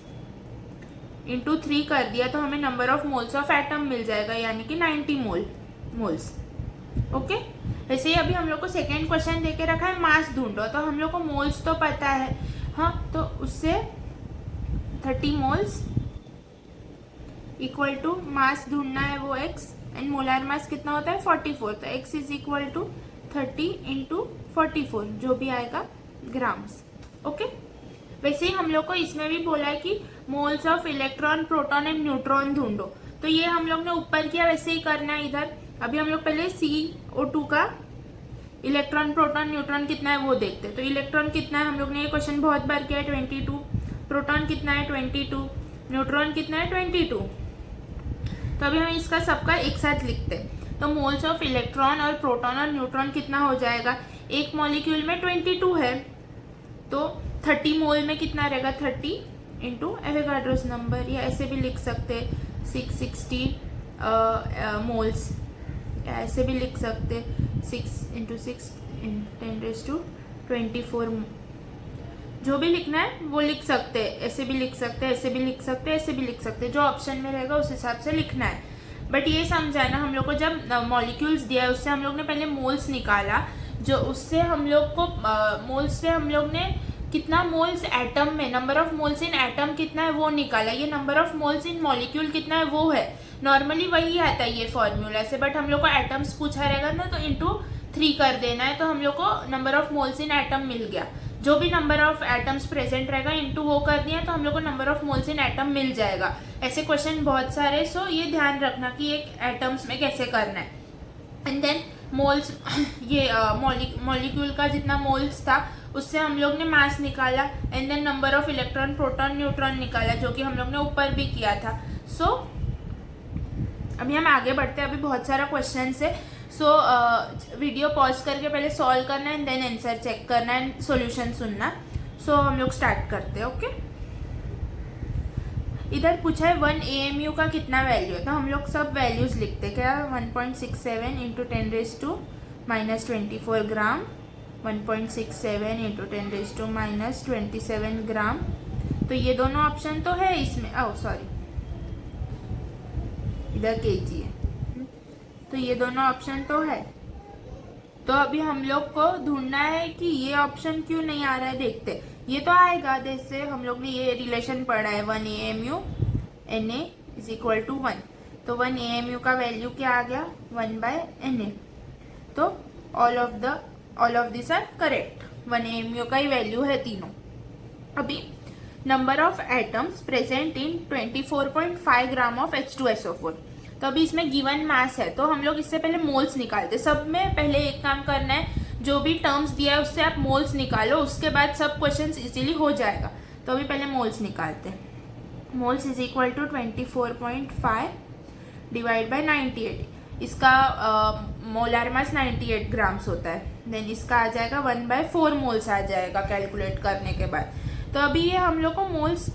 इंटू 3 कर दिया तो हमें number of moles of atom मिल जाएगा, यानी कि 90 मोल्स। ओके, वैसे ही अभी हम लोग को सेकेंड क्वेश्चन देके रखा है मास ढूंढो। तो हम लोग को मोल्स तो पता है, हाँ, तो उससे 30 मोल्स इक्वल टू मास ढूंढना है वो x, एंड मोलार मास कितना होता है 44। तो x is equal to 30 into 44, जो भी आएगा ग्राम्स। ओके, वैसे ही हम लोग को इसमें भी बोला है कि moles of electron, proton and neutron ढूंढो। तो ये हम लोग ने ऊपर किया, वैसे ही करना है इधर। अभी हम लोग पहले CO2 का इलेक्ट्रॉन, प्रोटॉन, न्यूट्रॉन कितना है वो देखते हैं। तो इलेक्ट्रॉन कितना है, हम लोग ने ये क्वेश्चन बहुत बार किया है 22, प्रोटॉन कितना है 22, न्यूट्रॉन कितना है 22। तो अभी हम इसका सबका एक साथ लिखते हैं। तो मोल्स ऑफ इलेक्ट्रॉन और प्रोटॉन और न्यूट्रॉन कितना हो जाएगा, एक मॉलिक्यूल में 22 है, तो 30 मोल में कितना रहेगा 30 इंटू एवोगाड्रोस नंबर, या ऐसे भी लिख सकते हैं 660 मोल्स, या ऐसे भी लिख सकते 6 इंटू 6 10⁻²⁴, जो भी लिखना है वो लिख सकते हैं, ऐसे भी लिख सकते हैं, ऐसे भी लिख सकते हैं, ऐसे भी लिख सकते हैं, जो ऑप्शन में रहेगा उस हिसाब से लिखना है। बट ये समझाना, हम लोग को जब मॉलिक्यूल्स दिया है उससे हम लोग ने पहले मोल्स निकाला, जो उससे हम लोग को मोल्स से हम लोग ने कितना मोल्स एटम में, number of moles in atom कितना है वो निकाला। ये number of moles in molecule कितना है वो है, नॉर्मली वही आता है ये फॉर्मूला से, बट हम लोग को एटम्स पूछा रहेगा ना, तो इंटू 3 कर देना है। तो हम लोग को number of moles in atom मिल गया, जो भी नंबर ऑफ एटम्स प्रेजेंट रहेगा इंटू वो कर दिया तो हम लोग को number of moles in atom मिल जाएगा। ऐसे क्वेश्चन बहुत सारे, सो ये ध्यान रखना कि एक एटम्स में कैसे करना है। एंड देन मोल्स, ये मॉलिक्यूल का जितना मोल्स था उससे हम लोग ने मास निकाला, and then number of electron, proton, neutron निकाला, जो कि हम लोग ने ऊपर भी किया था। सो अभी हम आगे बढ़ते हैं, अभी बहुत सारा क्वेश्चन है। सो वीडियो पॉज करके पहले सॉल्व करना है, एंड देन आंसर चेक करना है, सॉल्यूशन सुनना। सो हम लोग स्टार्ट करते हैं। ओके, इधर पूछा है 1 AMU का कितना वैल्यू है, तो हम लोग सब वैल्यूज लिखते हैं। क्या 1.67 इंटू 10⁻⁻24 ग्राम, 1.67 इंटू 10⁻⁻27 ग्राम। तो ये दोनों ऑप्शन तो है इसमें, सॉरी इधर kg है, तो ये दोनों ऑप्शन तो है। तो अभी हम लोग को ढूंढना है कि ये ऑप्शन क्यों नहीं आ रहा है, देखते। ये तो आएगा, जैसे हम लोग ने ये रिलेशन पढ़ा है 1 AMU Na is equal to 1। तो 1 AMU का वैल्यू क्या आ गया 1/Na। तो all of this are correct, 1 AMU का ही वैल्यू है तीनों। अभी number of atoms present in 24.5 gram of H2SO4। तो अभी इसमें गिवन मास है, तो हम लोग इससे पहले मोल्स निकालते। सब में पहले एक काम करना है, जो भी टर्म्स दिया है उससे आप मोल्स निकालो, उसके बाद सब क्वेश्चंस इजीली हो जाएगा। तो अभी पहले मोल्स निकालते हैं। Moles is equal to 24.5 divide by 98। इसका मोलार मास 98 ग्राम्स होता है। देन इसका आ जाएगा 1/4 मोल्स आ जाएगा कैलकुलेट करने के बाद। तो अभी ये हम लोग को मोल्स,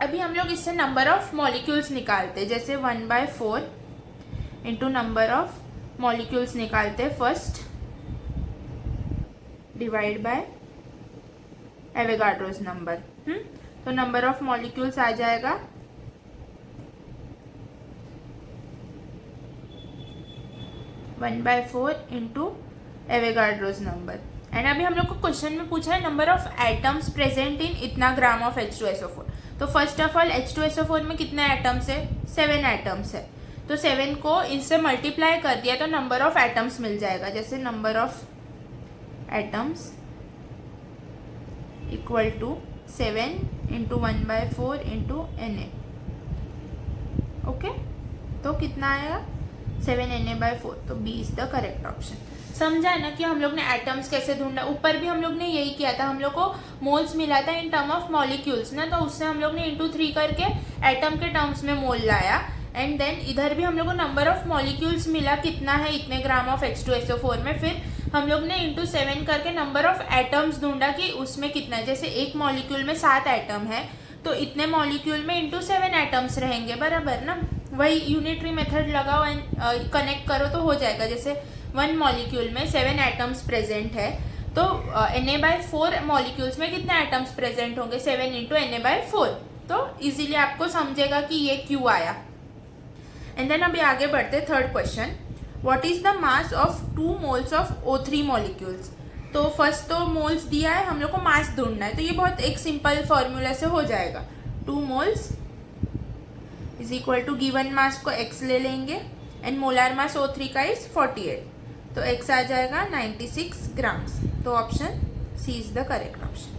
अभी हम लोग इससे नंबर ऑफ मॉलिक्यूल्स निकालते हैं। जैसे 1/4 इंटू नंबर ऑफ मॉलिक्यूल्स निकालते हैं first, divide by Avogadro's number. तो नंबर ऑफ मॉलिक्यूल्स आ जाएगा 1/4 इंटू एवोगाड्रोस नंबर। एंड अभी हम लोग को क्वेश्चन में पूछा है नंबर ऑफ एटम्स प्रेजेंट इन इतना ग्राम ऑफ H2SO4। तो फर्स्ट ऑफ ऑल H2SO4 में कितने एटम्स है, 7 एटम्स है। तो 7 को इनसे मल्टीप्लाई कर दिया तो नंबर ऑफ एटम्स मिल जाएगा। जैसे number of atoms equal to 7 into 1/4 into Na। Okay, तो कितना आएगा 7 Na/4। तो B is the correct option. समझा ना कि हम लोग ने एटम्स कैसे ढूंढा। ऊपर भी हम लोग ने यही किया था, हम लोग को मोल्स मिला था इन टर्म ऑफ मॉलिक्यूल्स ना, तो उससे हम लोग ने इंटू 3 करके एटम के टर्म्स में मोल लाया। एंड देन इधर भी हम लोग को नंबर ऑफ मॉलिक्यूल्स मिला कितना है इतने ग्राम ऑफ H2SO4 में, फिर हम लोग ने इंटू 7 करके नंबर ऑफ एटम्स ढूंढा कि उसमें कितना है। जैसे एक मॉलिक्यूल में 7 एटम है तो इतने मॉलिक्यूल में इंटू 7 एटम्स रहेंगे, बराबर ना। वही यूनिटरी मेथड लगाओ एंड कनेक्ट करो तो हो जाएगा। जैसे 1 मॉलिक्यूल में 7 एटम्स प्रेजेंट है, तो Na/4 मॉलिक्यूल्स में कितने एटम्स प्रेजेंट होंगे, 7 इंटू Na/4। तो इजीली आपको समझेगा कि ये क्यों आया। एंड देन अभी आगे बढ़ते, third question, what is the mass of 2 moles of O3 molecules. तो फर्स्ट तो मोल्स दिया है, हम लोग को मास ढूंढना है, तो ये बहुत एक सिंपल फॉर्मूला से हो जाएगा। 2 moles is equal to given mass को x ले लेंगे एंड मोलार मास O3 का इज 48, तो x आ जाएगा 96 ग्राम्स। तो option C is the correct option.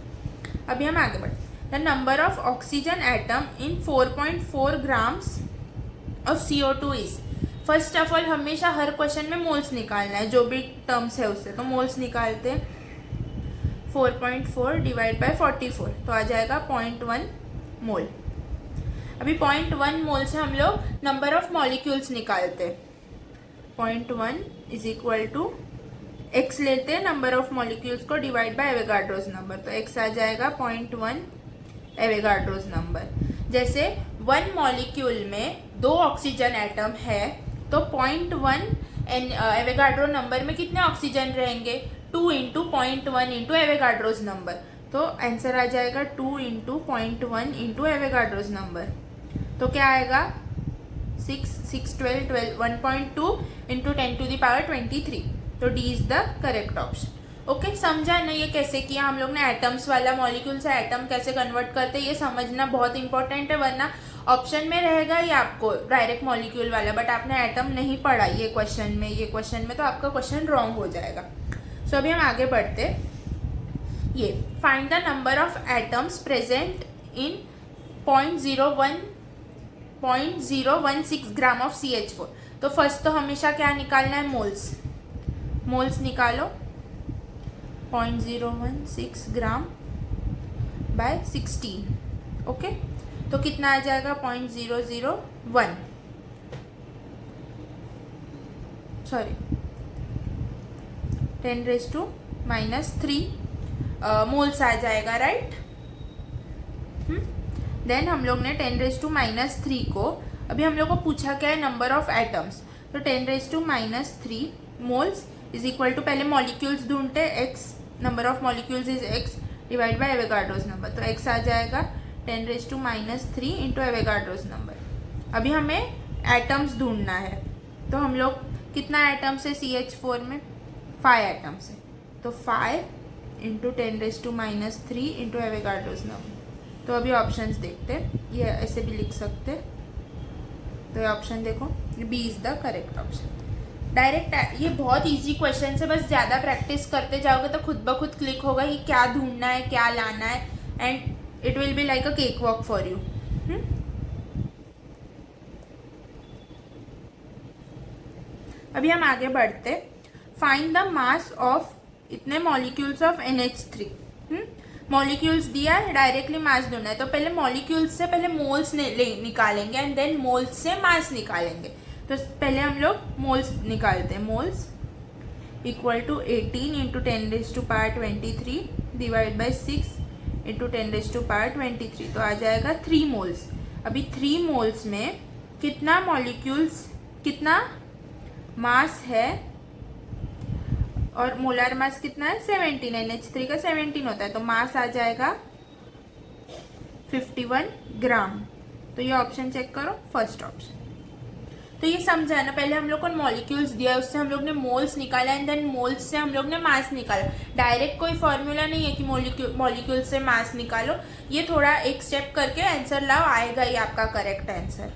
अभी हम आगे बढ़ते, the number of oxygen atom in 4.4 grams of CO2 is. First of all हमेशा हर क्वेश्चन में मोल्स निकालना है, जो भी टर्म्स है उससे, तो मोल्स निकालते हैं। 4.4 डिवाइड बाय 44, तो आ जाएगा 0.1 मोल। अभी 0.1 मोल से हम लोग नंबर ऑफ मॉलिक्यूल्स निकालते हैं। 0.1 इज इक्वल टू x लेते हैं नंबर ऑफ मॉलिक्यूल्स को डिवाइड बाय एवोगाड्रोस नंबर, तो x आ जाएगा 0.1 एवोगाड्रोस नंबर। जैसे 1 मॉलिक्यूल में 2 ऑक्सीजन एटम है, तो 0.1 एवोगाड्रो नंबर में कितने ऑक्सीजन रहेंगे, 2 इंटू 0.1 इंटू एवोगाड्रोस नंबर, तो आंसर आ जाएगा 2 इंटू 0.1 इंटू एवोगाड्रोस नंबर। तो क्या आएगा 6 12 12 1.2 इंटू 10⁻23, तो D is the correct option. Okay, समझा ना ये कैसे किया हम लोग ने, एटम्स वाला, मॉलिक्यूल से एटम कैसे कन्वर्ट करते हैं, ये समझना बहुत इंपॉर्टेंट है, वरना ऑप्शन में रहेगा ये आपको डायरेक्ट मॉलिक्यूल वाला, बट आपने एटम नहीं पढ़ा ये क्वेश्चन में, तो आपका क्वेश्चन रॉन्ग हो जाएगा। सो अभी हम आगे बढ़ते, ये find the number of atoms present in 0.016 gram of CH4। तो फर्स्ट तो हमेशा क्या निकालना है, मोल्स निकालो। 0.016 ग्राम बाय 16, ओके, तो कितना आ जाएगा 0.001, सॉरी 10⁻³ मोल्स आ जाएगा, राइट। देन हम लोग ने 10⁻³ को, अभी हम लोग को पूछा क्या है, नंबर ऑफ एटम्स, तो 10⁻³ मोल्स इज इक्वल टू, पहले मॉलिक्यूल्स ढूंढते, x number of molecules is x divide by Avogadro's number, तो x आ जाएगा 10⁻³ इंटू एवोगाड्रोस नंबर। अभी हमें एटम्स ढूंढना है, तो हम लोग कितना एटम्स है CH4 में, 5 एटम्स है, तो 5 इंटू 10⁻³ इंटू एवोगाड्रोस नंबर। तो अभी ऑप्शंस देखते हैं, ये ऐसे भी लिख सकते, तो ये ऑप्शन देखो, B is the correct option. Direct, ये बहुत इजी क्वेश्चन है, बस ज़्यादा प्रैक्टिस करते जाओगे तो खुद ब खुद क्लिक होगा कि क्या ढूंढना है, क्या लाना है, and it will be like a cake walk for you. अभी हम आगे बढ़ते, फाइंड द मास ऑफ इतने मॉलिक्यूल्स ऑफ NH3। मॉलिक्यूल्स दिया है, डायरेक्टली मास ढूंढना है, तो पहले मॉलिक्यूल्स से पहले मोल्स निकालेंगे एंड देन मोल्स से मास निकालेंगे। तो पहले हम लोग मोल्स निकालते हैं, moles equal to 18 into 10⁻23 divide by 6 into 10⁻23, तो आ जाएगा 3 मोल्स। अभी 3 मोल्स में कितना मॉलिक्यूल्स, कितना मास है, और मोलार मास कितना है 17, NH3 का 17 होता है, तो मास आ जाएगा 51 ग्राम। तो ये ऑप्शन चेक करो, फर्स्ट ऑप्शन। तो ये समझा ना, पहले हम लोग को मॉलिक्यूल्स दिया, उससे हम लोग ने मोल्स निकाला एंड देन मोल्स से हम लोग ने मास निकाला। डायरेक्ट कोई फॉर्मूला नहीं है कि मॉलिक्यूल से मास निकालो, ये थोड़ा एक स्टेप करके आंसर लाओ, आएगा ये आपका करेक्ट आंसर।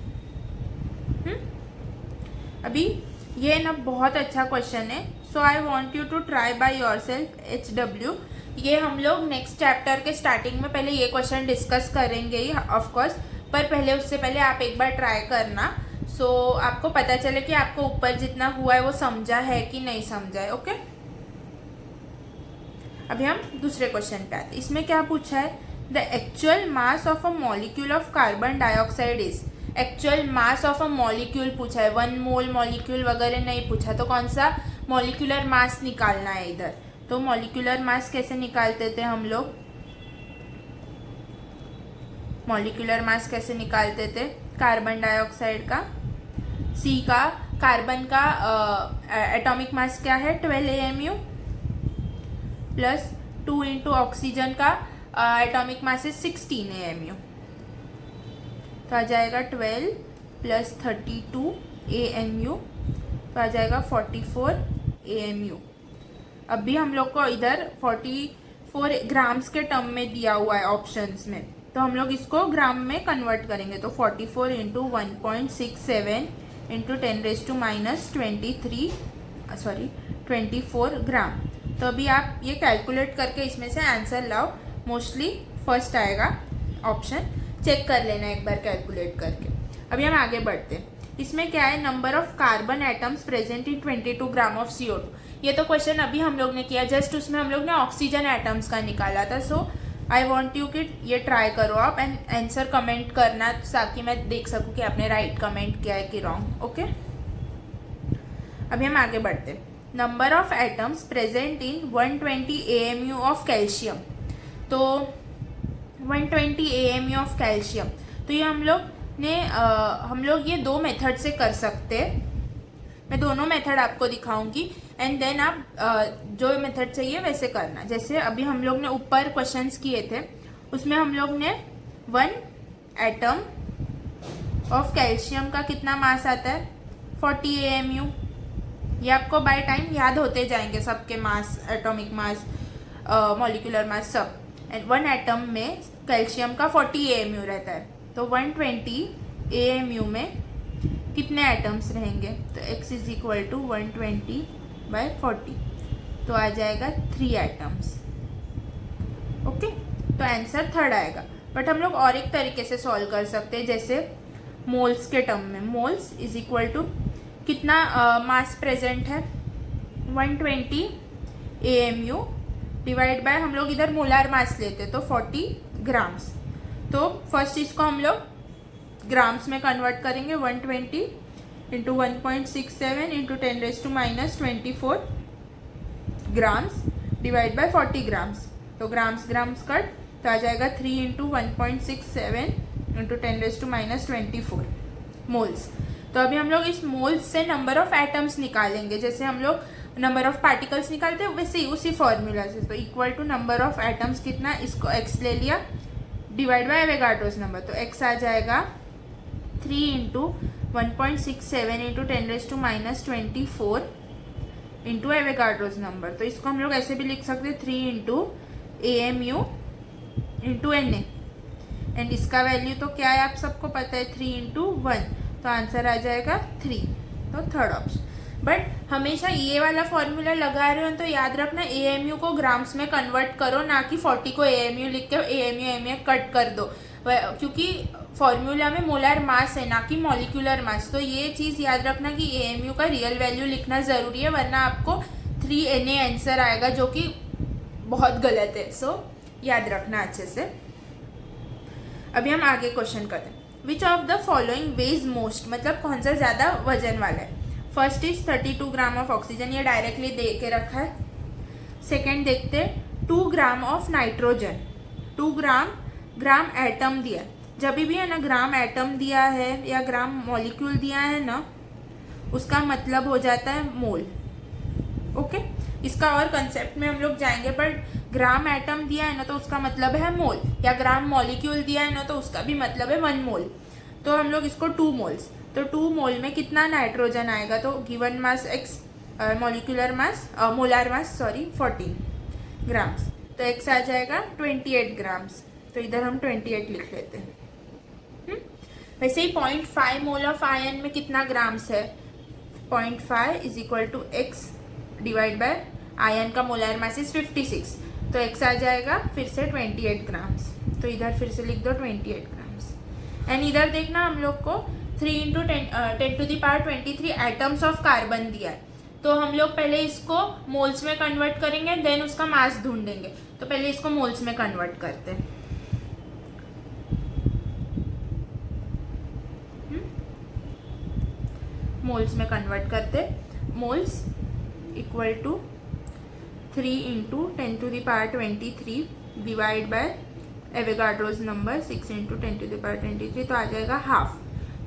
अभी ये ना बहुत अच्छा क्वेश्चन है, so I want you to try by yourself HW। ये हम लोग नेक्स्ट चैप्टर के स्टार्टिंग में पहले ये क्वेश्चन डिस्कस करेंगे ही ऑफकोर्स, पर पहले उससे पहले आप एक बार ट्राई करना, सो आपको पता चले कि आपको ऊपर जितना हुआ है वो समझा है कि नहीं समझा है। ओके, अभी हम दूसरे क्वेश्चन पे आते हैं। इसमें क्या पूछा है, the actual mass of a molecule of carbon dioxide is. Actual mass of a molecule पूछा है, 1 मोल मॉलिक्यूल वगैरह नहीं पूछा, तो कौन सा मॉलिक्यूलर मास निकालना है इधर। तो मॉलिक्यूलर मास कैसे निकालते थे हम लोग, मॉलिक्यूलर मास कैसे निकालते थे कार्बन डाइऑक्साइड का। सी का कार्बन का एटॉमिक मास क्या है 12 AMU प्लस 2 इंटू ऑक्सीजन का एटॉमिक मास है 16 AMU, तो आ जाएगा 12 प्लस 32 AMU, तो आ जाएगा 44 AMU। अभी हम लोग को इधर 44 ग्राम्स के टर्म में दिया हुआ है ऑप्शंस में, तो हम लोग इसको ग्राम में कन्वर्ट करेंगे। तो 44 इंटू 1.67 इंटू 24 ग्राम। तो अभी आप ये कैलकुलेट करके इसमें से आंसर लाओ, मोस्टली फर्स्ट आएगा ऑप्शन, चेक कर लेना एक बार कैलकुलेट करके। अभी हम आगे बढ़ते हैं। इसमें क्या है, number of carbon atoms present in 22 gram of CO2। ये तो क्वेश्चन अभी हम लोग ने किया, जस्ट उसमें हम लोग ने ऑक्सीजन एटम्स का निकाला था। सो आई वॉन्ट यू कि ये ट्राई करो आप एंड आंसर कमेंट करना, ताकि मैं देख सकूँ कि आपने राइट कमेंट किया है कि रॉन्ग। ओके, अभी हम आगे बढ़ते। Number of atoms present in 120 AMU of calcium. तो 120 AMU ऑफ कैल्शियम, तो ये हम लोग ये दो मेथड से कर सकते हैं। मैं दोनों मेथड आपको दिखाऊंगी एंड देन आप जो मेथड चाहिए वैसे करना। जैसे अभी हम लोग ने ऊपर क्वेश्चंस किए थे, उसमें हम लोग ने 1 एटम ऑफ कैल्शियम का कितना मास आता है 40 AMU। ये आपको बाय टाइम याद होते जाएंगे सबके मास, एटॉमिक मास, मॉलिक्यूलर मास सब। एंड 1 एटम में कैल्शियम का 40 AMU रहता है, तो 120 AMU में कितने एटम्स रहेंगे, तो x इज इक्वल टू 120/40, तो आ जाएगा 3 एटम्स। ओके, तो आंसर थर्ड आएगा। बट हम लोग और एक तरीके से सॉल्व कर सकते हैं, जैसे मोल्स के टर्म में। मोल्स इज इक्वल टू कितना मास प्रेजेंट है 120 AMU डिवाइड बाय, हम लोग इधर मोलार मास लेते तो 40 ग्राम्स। तो फर्स्ट इसको हम लोग ग्राम्स में कन्वर्ट करेंगे। 120 into 1.67 into 10⁻⁻24 grams divide bye 40 grams, तो ग्राम्स कट, तो आ जाएगा 3 इंटू 1.67 इंटू 10⁻24 मोल्स। तो अभी हम लोग इस मोल्स से नंबर ऑफ एटम्स निकालेंगे, जैसे हम लोग नंबर ऑफ पार्टिकल्स निकालते हैं वैसे ही उसी फॉर्मूला से। तो equal to number of atoms कितना, इसको x ले लिया डिवाइड बाय एवोगाड्रोस नंबर, तो x आ जाएगा 3 into 1.67 into 10⁻⁻24 into Avogadro's number. तो इसको हम लोग ऐसे भी लिख सकते हैं 3 into AMU into Na, and इसका वैल्यू तो क्या है आप सबको पता है 3 इंटू 1, तो आंसर आ जाएगा 3, तो थर्ड ऑप्शन। बट हमेशा ये वाला फॉर्मूला लगा रहे हो तो याद रखना AMU को ग्राम्स में कन्वर्ट करो, ना कि 40 को AMU लिख के AMU कट कर दो, क्योंकि फॉर्मूला में मोलार मास है ना कि मॉलिक्यूलर मास। तो ये चीज़ याद रखना कि AMU का रियल वैल्यू लिखना ज़रूरी है, वरना आपको 3 Na आंसर आएगा जो कि बहुत गलत है। सो याद रखना अच्छे से। अभी हम आगे क्वेश्चन करते हैं। Which of the following veg most, मतलब कौन सा ज़्यादा वजन वाला है। First is 32 gram of oxygen, ये डायरेक्टली दे के रखा है। सेकेंड देखते 2 gram of nitrogen, 2 gram atom दिया है। जब भी है ना ग्राम एटम दिया है या ग्राम मॉलिक्यूल दिया है ना, उसका मतलब हो जाता है मोल। ओके, इसका और कंसेप्ट में हम लोग जाएंगे, बट ग्राम एटम दिया है ना तो उसका मतलब है मोल, या ग्राम मॉलिक्यूल दिया है ना तो उसका भी मतलब है 1 मोल। तो हम लोग इसको 2 मोल्स, तो 2 मोल में कितना नाइट्रोजन आएगा, तो गिवन मास x मोलार मास 14 ग्राम्स, तो x आ जाएगा 28 ग्राम्स। तो इधर हम 28 लिख लेते हैं। वैसे ही 0.5 मोल ऑफ आयन में कितना ग्राम्स है, 0.5 is equal to x divide by iron का मोलार मास इज 56, तो x आ जाएगा फिर से 28 ग्राम्स। तो इधर फिर से लिख दो 28 ग्राम्स। एंड इधर देखना हम लोग को 3 इंटू 10⁻23 एटम्स ऑफ कार्बन दिया है, तो हम लोग पहले इसको मोल्स में कन्वर्ट करेंगे, देन उसका मास ढूंढेंगे। तो पहले इसको मोल्स में कन्वर्ट करते हैं। मोल्स में कन्वर्ट करते, moles equal to 3 into 10⁻23 divide by Avogadro's number 6 into 10⁻23 तो आ जाएगा हाफ।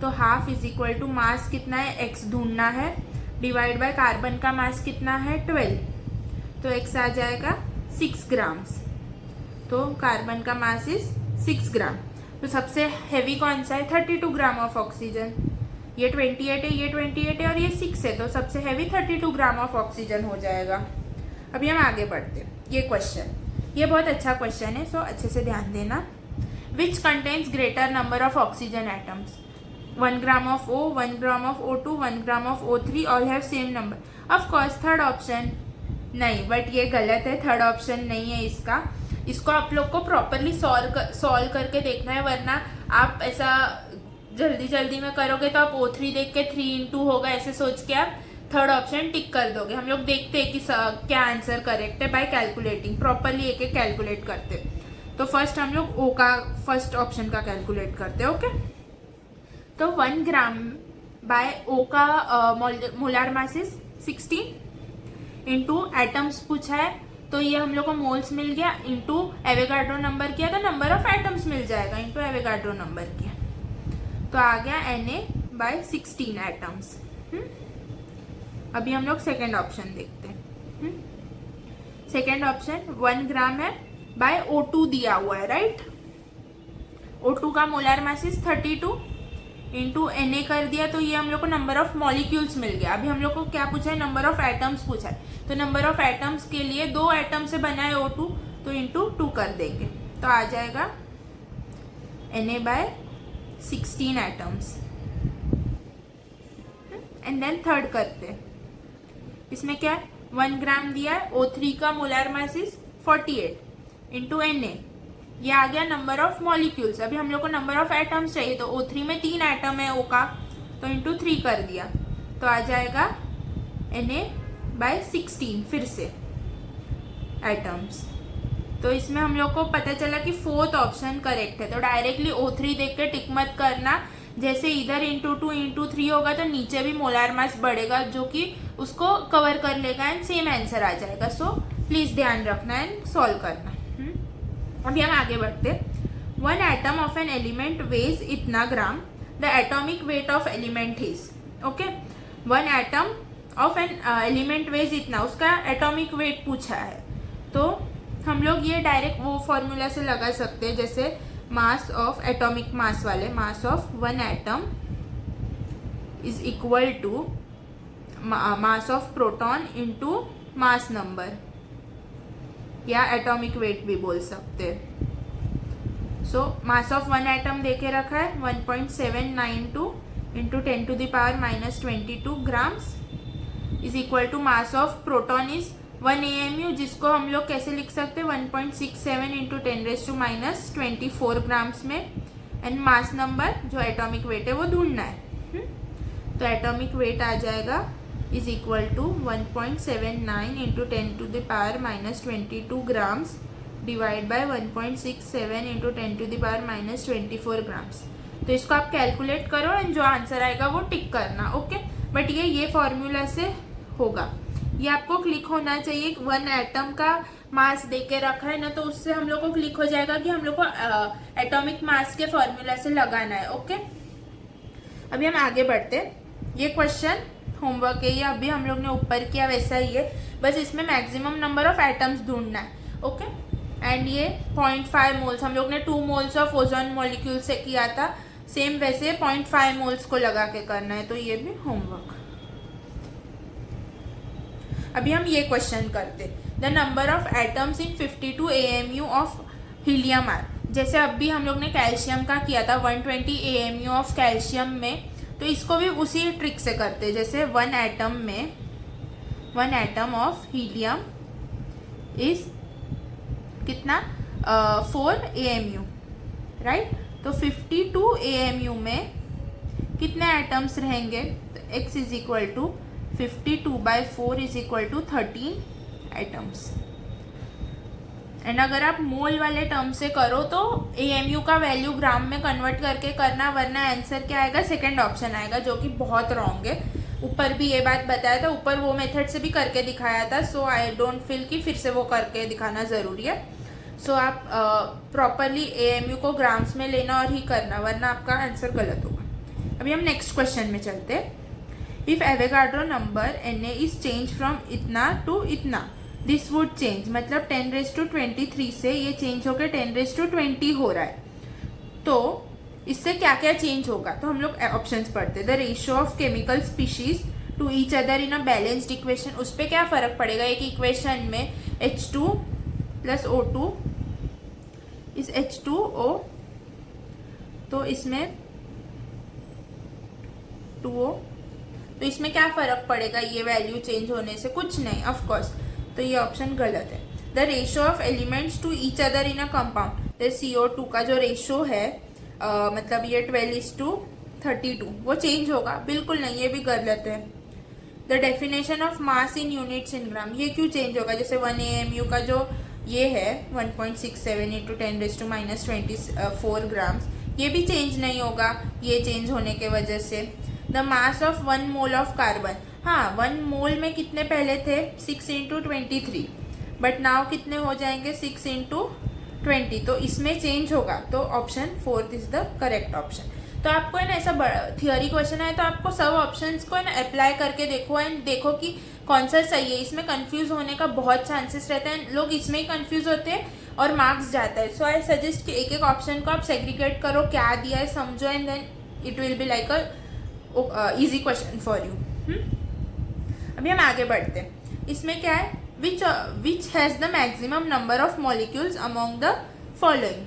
तो half is equal to mass कितना है x ढूंढना है, डिवाइड बाय कार्बन का मास कितना है 12, तो x आ जाएगा 6 ग्राम्स। तो कार्बन का मास इज 6 ग्राम। तो सबसे हैवी कौन सा है? 32 ग्राम ऑफ ऑक्सीजन। ये 28 है, ये 28 है और ये 6 है, तो सबसे हैवी 32 ग्राम ऑफ ऑक्सीजन हो जाएगा। अभी हम आगे बढ़ते हैं। ये क्वेश्चन, ये बहुत अच्छा क्वेश्चन है, सो अच्छे से ध्यान देना। Which contains greater number of oxygen atoms? 1 gram of O, 1 gram of O2, 1 gram of O3 all have same number. Of course third option नहीं, बट ये गलत है, थर्ड ऑप्शन नहीं है इसका। इसको आप लोग को प्रॉपरली सॉल्व करके देखना है, वरना आप ऐसा जल्दी जल्दी में करोगे तो आप O3 देख के 3 इंटू होगा ऐसे सोच के आप थर्ड ऑप्शन टिक कर दोगे। हम लोग देखते हैं कि क्या आंसर करेक्ट है बाय कैलकुलेटिंग, प्रॉपरली एक एक कैलकुलेट करते। तो फर्स्ट हम लोग O का फर्स्ट ऑप्शन का कैलकुलेट करते हैं। ओके, तो 1 ग्राम बाय O का molar mass is 16 into atoms पूछा है, तो ये हम लोग को मोल्स मिल गया, इंटू एवोगाड्रो नंबर किया तो नंबर ऑफ एटम्स मिल जाएगा, इंटू एवोगाड्रो नंबर किया तो आ गया Na/16 एटम्स। अभी हम लोग सेकेंड ऑप्शन देखते हैं। सेकेंड ऑप्शन 1 ग्राम है बाय O2 दिया हुआ है, राइट। O2 का molar mass is 32 into Na कर दिया, तो ये हम लोग को नंबर ऑफ मॉलिक्यूल्स मिल गया। अभी हम लोग को क्या पूछा है? नंबर ऑफ एटम्स पूछा है, तो नंबर ऑफ एटम्स के लिए 2 एटम से बना है O2, तो इंटू 2 कर देंगे तो आ जाएगा Na/16 atoms. And then third करते हैं। इसमें क्या है? 1 ग्राम दिया है, O3 का molar mass is 48 into Na, ये आ गया नंबर ऑफ मॉलिक्यूल्स। अभी हम लोग को नंबर ऑफ एटम्स चाहिए, तो O3 में 3 एटम है O का, तो इंटू 3 कर दिया तो आ जाएगा Na/16 फिर से एटम्स। तो इसमें हम लोग को पता चला कि फोर्थ ऑप्शन करेक्ट है। तो डायरेक्टली O3 देख के टिक मत करना, जैसे इधर इंटू 2 इंटू 3 होगा तो नीचे भी मोलार मास बढ़ेगा, जो कि उसको कवर कर लेगा एंड सेम आंसर आ जाएगा। सो प्लीज ध्यान रखना एंड सॉल्व करना। अभी हम आगे बढ़ते। 1 atom of an element weighs इतना gram, the atomic weight of element is. Okay, 1 atom of an element weighs इतना, उसका एटॉमिक वेट पूछा है, तो हम लोग ये डायरेक्ट वो फॉर्मूला से लगा सकते हैं, जैसे मास ऑफ एटॉमिक मास वाले, mass of 1 atom is equal to mass of proton into mass number, या एटॉमिक वेट भी बोल सकते हैं। सो मास ऑफ 1 एटम देके रखा है 1.792 into 10⁻⁻22 grams is equal to mass of proton is 1 AMU, जिसको हम लोग कैसे लिख सकते हैं 1.67 इंटू 10⁻⁻24 ग्राम्स में, एंड मास नंबर जो एटॉमिक वेट है वो ढूंढना है। तो एटॉमिक वेट आ जाएगा is equal to 1.79 into 10⁻⁻22 grams divide by 1.67 into 10⁻⁻24 grams. तो इसको आप कैलकुलेट करो एंड जो आंसर आएगा वो टिक करना। ओके, बट ये फॉर्मूला से होगा, ये आपको क्लिक होना चाहिए। 1 एटम का मास देके रखा है ना, तो उससे हम लोग को क्लिक हो जाएगा कि हम लोग को एटॉमिक मास के फॉर्मूला से लगाना है। ओके, अभी हम आगे बढ़ते। ये क्वेश्चन होमवर्क है, ये अभी हम लोग ने ऊपर किया वैसा ही है, बस इसमें मैक्सिमम नंबर ऑफ एटम्स ढूंढना है। ओके, एंड ये 0.5 मोल्स, हम लोग ने 2 मोल्स ऑफ ओजोन मॉलिक्यूल से किया था, सेम वैसे 0.5 मोल्स को लगा के करना है, तो ये भी होमवर्क। अभी हम ये क्वेश्चन करते, the number of atoms in 52 AMU of helium are. जैसे अभी हम लोग ने कैल्शियम का किया था 120 AMU ऑफ कैल्शियम में, तो इसको भी उसी ट्रिक से करते, जैसे 1 एटम ऑफ हीलियम इज कितना 4 AMU, राइट। तो 52 AMU में कितने एटम्स रहेंगे? तो x is equal to 52/4 is equal to 13 atoms. And अगर आप मोल वाले टर्म से करो तो AMU का वैल्यू ग्राम में कन्वर्ट करके करना, वरना आंसर क्या आएगा? सेकंड ऑप्शन आएगा, जो कि बहुत रॉन्ग है। ऊपर भी ये बात बताया था, ऊपर वो मेथड से भी करके दिखाया था, सो आई डोंट फील कि फिर से वो करके दिखाना ज़रूरी है। सो आप प्रॉपरली AMU को ग्राम्स में लेना और ही करना, वरना आपका आंसर गलत होगा। अभी हम नेक्स्ट क्वेश्चन में चलते हैं। If Avogadro number Na is change from इतना टू इतना, दिस वुड चेंज, मतलब 10⁻23 से ये चेंज होकर 10⁻20 हो रहा है, तो इससे क्या क्या चेंज होगा। तो हम लोग ऑप्शंस पढ़ते हैं। The ratio of chemical species to each other in a balanced equation, उस पर क्या फर्क पड़ेगा। एक इक्वेशन में H2 + O2 इस H2O, तो इसमें 2O, तो इसमें क्या फर्क पड़ेगा ये वैल्यू चेंज होने से, कुछ नहीं ऑफ कोर्स, तो ये ऑप्शन गलत है। The ratio of elements to each other in a compound, तो CO2 का जो रेशियो है मतलब ये 12:32, वो चेंज होगा, बिल्कुल नहीं, ये भी गलत है। The definition of mass in units in gram, ये क्यों चेंज होगा। जैसे 1 AMU का जो ये है 1.67 × 10⁻24 ग्राम्स, ये भी चेंज नहीं होगा ये चेंज होने के वजह से। The mass of 1 mole of carbon, हाँ 1 मोल में कितने पहले थे 6 × 23, बट नाउ कितने हो जाएंगे 6 × 20, तो इसमें चेंज होगा, तो option 4 is the correct option. तो आपको है ना ऐसा थियोरी क्वेश्चन है तो आपको सब ऑप्शंस को है ना अप्लाई करके देखो एंड देखो कि कौन सा सही है। इसमें कंफ्यूज होने का बहुत चांसेस रहता है, लोग इसमें ही कंफ्यूज होते हैं और मार्क्स जाता है। सो आई सजेस्ट कि एक एक ऑप्शन को आप सेग्रीगेट करो, क्या दिया है समझो, and then it will be like a easy question for you. अभी हम आगे बढ़ते हैं। इसमें क्या है, which has the maximum number of molecules among the following।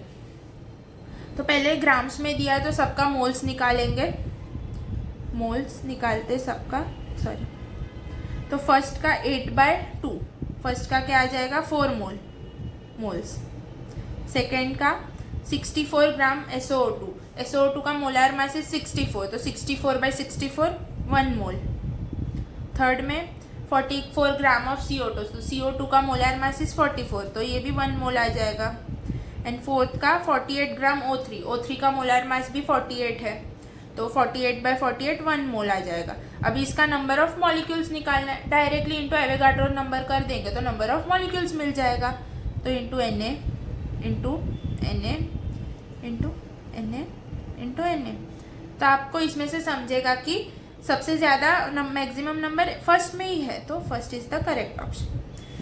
तो पहले ग्राम्स में दिया है तो सबका मोल्स निकालेंगे, मोल्स निकालते सबका, सॉरी, तो फर्स्ट का 8/2, फर्स्ट का क्या आ जाएगा 4 मोल्स। सेकेंड का 64 ग्राम SO2 का मोलार मास है 64, तो 64/64 1 मोल। थर्ड में 44 ग्राम ऑफ CO2, तो CO2 का मोलार मास इज 44, तो ये भी 1 मोल आ जाएगा। एंड फोर्थ का 48 ग्राम O3 का मोलार मास भी 48 है, तो 48/48 1 मोल आ जाएगा। अभी इसका नंबर ऑफ मॉलिक्यूल्स निकालना है, डायरेक्टली इनटू एवोगाड्रो नंबर कर देंगे तो नंबर ऑफ मॉलिक्यूल्स मिल जाएगा, तो into Na into Na into Na into Na। तो आपको इसमें से समझेगा कि सबसे ज़्यादा मैक्सिमम नंबर फर्स्ट में ही है, तो first is the correct option.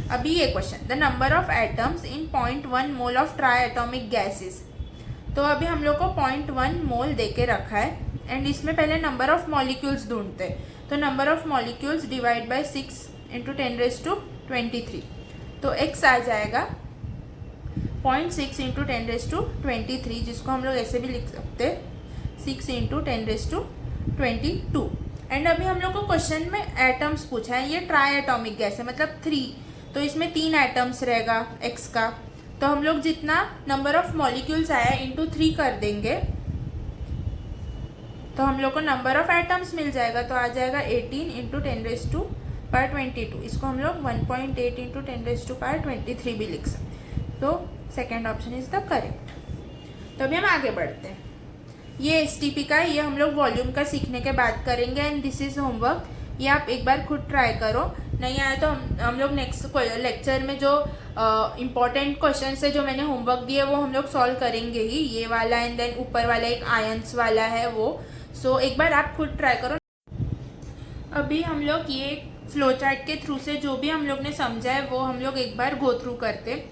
अभी ये question, the number of atoms in 0.1 mole of try atomic gases, तो अभी हम लोग को 0.1 मोल दे के रखा है एंड इसमें पहले नंबर ऑफ मॉलिक्यूल्स ढूंढते हैं। तो number of molecules divide by 6 × 10⁻23, तो x आ जाएगा 0.6 × 10⁻23, जिसको हम लोग ऐसे भी लिख सकते हैं 6 × 10⁻22। एंड अभी हम लोग को क्वेश्चन में एटम्स पूछा है, ये ट्राई एटॉमिक गैस है मतलब 3, तो इसमें 3 एटम्स रहेगा x का, तो हम लोग जितना नंबर ऑफ मॉलिक्यूल्स आया इंटू 3 कर देंगे तो हम लोग को नंबर ऑफ एटम्स मिल जाएगा, तो आ जाएगा 18 × 10⁻22। इसको हम लोग 1.8 × 10⁻23 भी लिख सकते, तो second option is the correct. तो अभी हम आगे बढ़ते हैं। ये STP का है, ये हम लोग वॉल्यूम का सीखने के बाद करेंगे एंड दिस इज होमवर्क, ये आप एक बार खुद ट्राई करो, नहीं आया तो हम लोग नेक्स्ट लेक्चर में जो इम्पोर्टेंट क्वेश्चन है जो मैंने होमवर्क दिए वो हम लोग सॉल्व करेंगे ही, ये वाला एंड देन ऊपर वाला एक आयंस वाला है वो। सो एक बार आप खुद ट्राई करो। अभी हम लोग ये फ्लो चार्ट के थ्रू से जो भी हम लोग ने समझा है वो हम लोग एक बार गो थ्रू करते।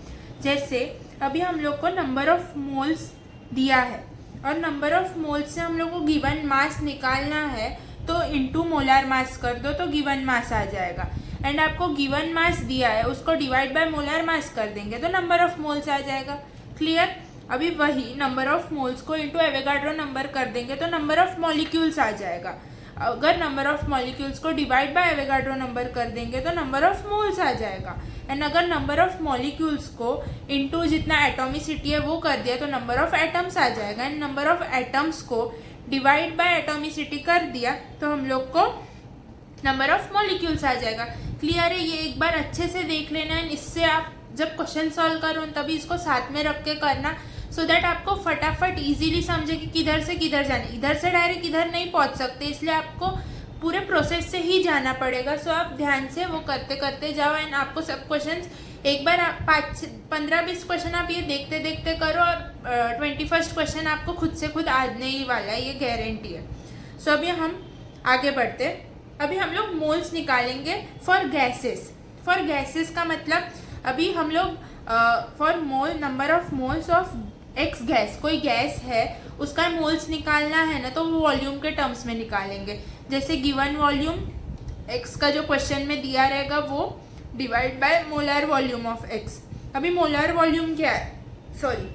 जैसे अभी हम लोग को नंबर ऑफ मोल्स दिया है और नंबर ऑफ मोल्स से हम लोग को गिवन मास निकालना है, तो इनटू मोलार मास कर दो तो गिवन मास आ जाएगा। एंड आपको गिवन मास दिया है उसको डिवाइड बाय मोलार मास कर देंगे तो नंबर ऑफ मोल्स आ जाएगा। क्लियर। अभी वही नंबर ऑफ मोल्स को इनटू एवोगाड्रो नंबर कर देंगे तो नंबर ऑफ मॉलिक्यूल्स आ जाएगा। अगर नंबर ऑफ मॉलिक्यूल्स को डिवाइड बाय एवोगाड्रो नंबर कर देंगे तो नंबर ऑफ मोल्स आ जाएगा। एंड अगर नंबर ऑफ मॉलिक्यूल्स को इनटू जितना एटॉमिसिटी है वो कर दिया तो नंबर ऑफ एटम्स आ जाएगा। एंड नंबर ऑफ एटम्स को डिवाइड बाय एटॉमिसिटी कर दिया तो हम लोग को नंबर ऑफ मॉलिक्यूल्स आ जाएगा। क्लियर है। ये एक बार अच्छे से देख लेना है। इससे आप जब क्वेश्चन सॉल्व करो तभी इसको साथ में रख के करना, सो दैट आपको फटाफट इजीली समझे कि किधर से किधर जाना। इधर से डायरेक्ट इधर नहीं पहुंच सकते, इसलिए आपको पूरे प्रोसेस से ही जाना पड़ेगा। सो आप ध्यान से वो करते करते जाओ एंड आपको सब क्वेश्चंस एक बार आप 15-20 क्वेश्चन आप ये देखते देखते करो और 21st क्वेश्चन आपको खुद से खुद आने ही वाला है, ये गारंटी है। सो अभी हम आगे बढ़ते हैं। अभी हम लोग मोल्स निकालेंगे फॉर गैसेस। फॉर गैसेस का मतलब अभी हम लोग for mole number of moles of x gas, कोई गैस है उसका मोल्स निकालना है ना, तो वो वॉल्यूम के टर्म्स में निकालेंगे। जैसे गिवन वॉल्यूम एक्स का जो क्वेश्चन में दिया रहेगा वो divide by molar volume of x. अभी मोलर वॉल्यूम क्या है, sorry,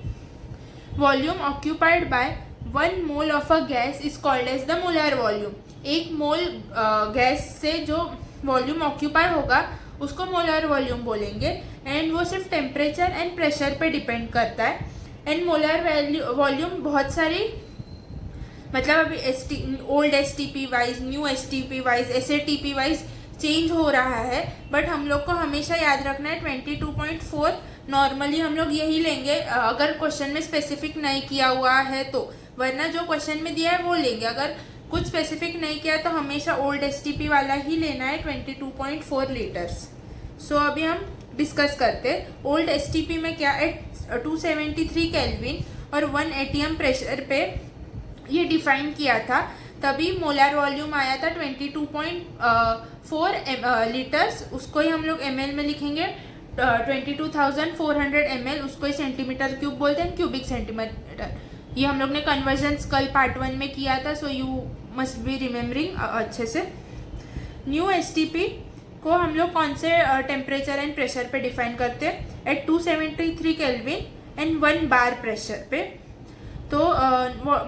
volume occupied by 1 mole of a gas is called as the molar volume. एक मोल गैस से जो वॉल्यूम ऑक्यूपाई होगा उसको मोलर वॉल्यूम बोलेंगे। एंड वो सिर्फ टेम्परेचर एंड प्रेशर पे डिपेंड करता है। एंड मोलर वॉल्यूम बहुत सारी, मतलब अभी old STP wise, new STP wise, SATP wise change हो रहा है, बट हम लोग को हमेशा याद रखना है 22.4 नॉर्मली हम लोग यही लेंगे अगर क्वेश्चन में स्पेसिफिक नहीं किया हुआ है तो, वरना जो क्वेश्चन में दिया है वो लेंगे। अगर कुछ स्पेसिफिक नहीं किया तो हमेशा ओल्ड STP वाला ही लेना है, 22.4 लीटर्स। सो अभी हम डिस्कस करते हैं ओल्ड STP में क्या है, 273 केल्विन और 1 ATM प्रेशर पे ये डिफाइन किया था, तभी मोलर वॉल्यूम आया था 22.4 लीटर्स। उसको ही हम लोग ml में लिखेंगे, 22,400 ml, उसको ही सेंटीमीटर क्यूब बोलते हैं, क्यूबिक सेंटीमीटर। ये हम लोग ने कन्वर्जन्स कल पार्ट 1 में किया था, so you must be remembering अच्छे से। न्यू STP को हम लोग कौन से टेम्परेचर एंड प्रेशर पे डिफाइन करते हैं, at 273 kelvin and 1 bar pressure पे। तो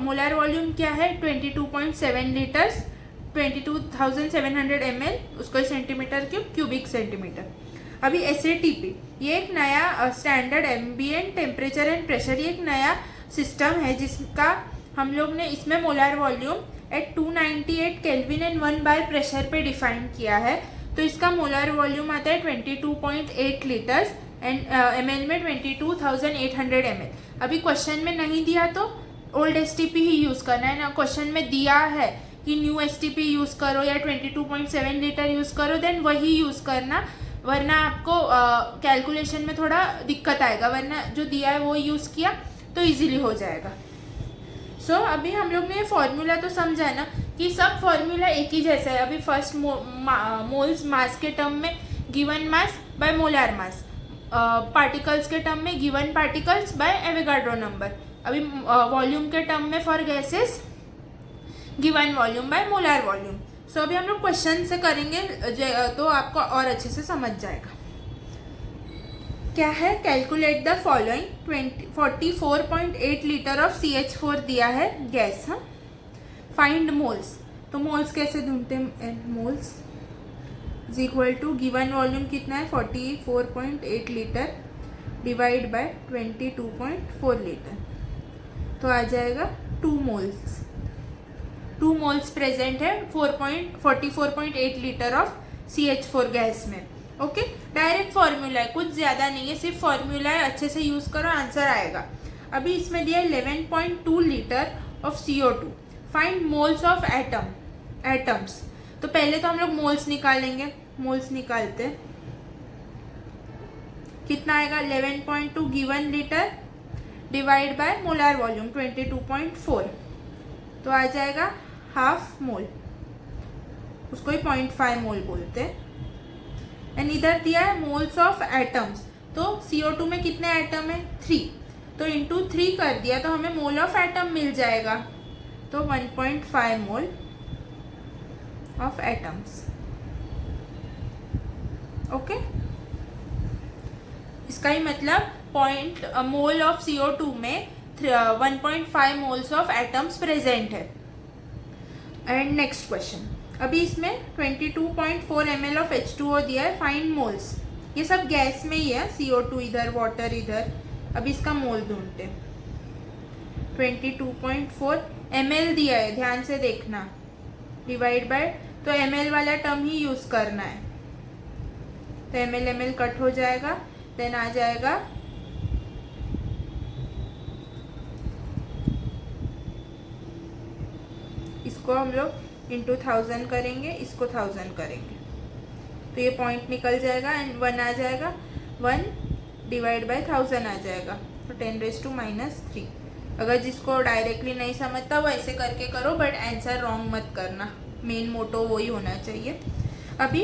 मोलर वॉल्यूम क्या है, 22.7 लीटर्स, 22,700 ml, उसको सेंटीमीटर क्यूब, क्यूबिक सेंटीमीटर। अभी SATP ये एक नया standard ambient temperature and pressure, ये एक नया सिस्टम है जिसका हम लोग ने इसमें molar volume at 298 kelvin and 1 bar pressure पे डिफाइन किया है। तो इसका मोलर वॉल्यूम आता है 22.8 लीटर्स एंड ml में 22,800 ml। अभी क्वेश्चन में नहीं दिया तो ओल्ड STP ही यूज़ करना है ना, क्वेश्चन में दिया है कि न्यू STP यूज़ करो या 22.7 लीटर यूज़ करो, देन वही यूज़ करना, वरना आपको कैलकुलेशन में थोड़ा दिक्कत आएगा, वरना जो दिया है वो यूज़ किया तो इजीली हो जाएगा। सो अभी हम लोग ने ये फॉर्मूला तो समझा है ना कि सब फॉर्मूला एक ही जैसा है। अभी फर्स्ट मोल्स मास के टर्म में given mass by molar mass, particles के टर्म में given particles by Avogadro number. अभी वॉल्यूम के टर्म में for gases given volume by molar volume. So अभी हम लोग क्वेश्चन से करेंगे तो आपको और अच्छे से समझ जाएगा। क्या है, calculate the following, 44.8 litre of CH4 दिया है गैस। हाँ, फाइंड मोल्स, तो मोल्स कैसे ढूंढते हैं, moles is equal to given volume कितना है 44.8 लीटर डिवाइड बाय 22.4 लीटर, तो आ जाएगा 2 मोल्स। 2 मोल्स प्रेजेंट है 44.8 लीटर ऑफ CH4 गैस में। ओके, डायरेक्ट फॉर्मूला है, कुछ ज़्यादा नहीं है, सिर्फ फॉर्मूला है, अच्छे से यूज़ करो, आंसर आएगा। अभी इसमें दिया 11.2 litre of CO2। Find moles of atoms. तो पहले तो हम लोग मोल्स निकालेंगे, मोल्स निकालते कितना आएगा, 11.2 given litre divide by molar volume 22.4, तो आ जाएगा हाफ मोल, उसको ही 0.5 मोल बोलते हैं। एंड इधर दिया है मोल्स ऑफ एटम्स, तो CO2 में कितने एटम है, 3, तो इंटू 3 कर दिया तो हमें मोल ऑफ एटम मिल जाएगा, तो 1.5 मोल ऑफ एटम्स। ओके, इसका ही मतलब मोल ऑफ CO2 में 1.5 मोल्स ऑफ एटम्स प्रेजेंट है। एंड नेक्स्ट क्वेश्चन, अभी इसमें 22.4 ml ऑफ H2O दिया है, फाइंड मोल्स। ये सब गैस में ही है, CO2 इधर, वाटर इधर। अभी इसका मोल ढूंढते, 22.4 ml दिया है, ध्यान से देखना, डिवाइड बाय, तो ml वाला टर्म ही यूज़ करना है, तो ml कट हो जाएगा, देन आ जाएगा इसको हम लोग इंटू 1000 करेंगे, इसको 1000 करेंगे, तो ये पॉइंट निकल जाएगा एंड 1 आ जाएगा। 1 डिवाइड बाय 1000 आ जाएगा, तो 10⁻³ अगर जिसको डायरेक्टली नहीं समझता वो ऐसे करके करो, बट आंसर रॉन्ग मत करना, मेन मोटो वही होना चाहिए। अभी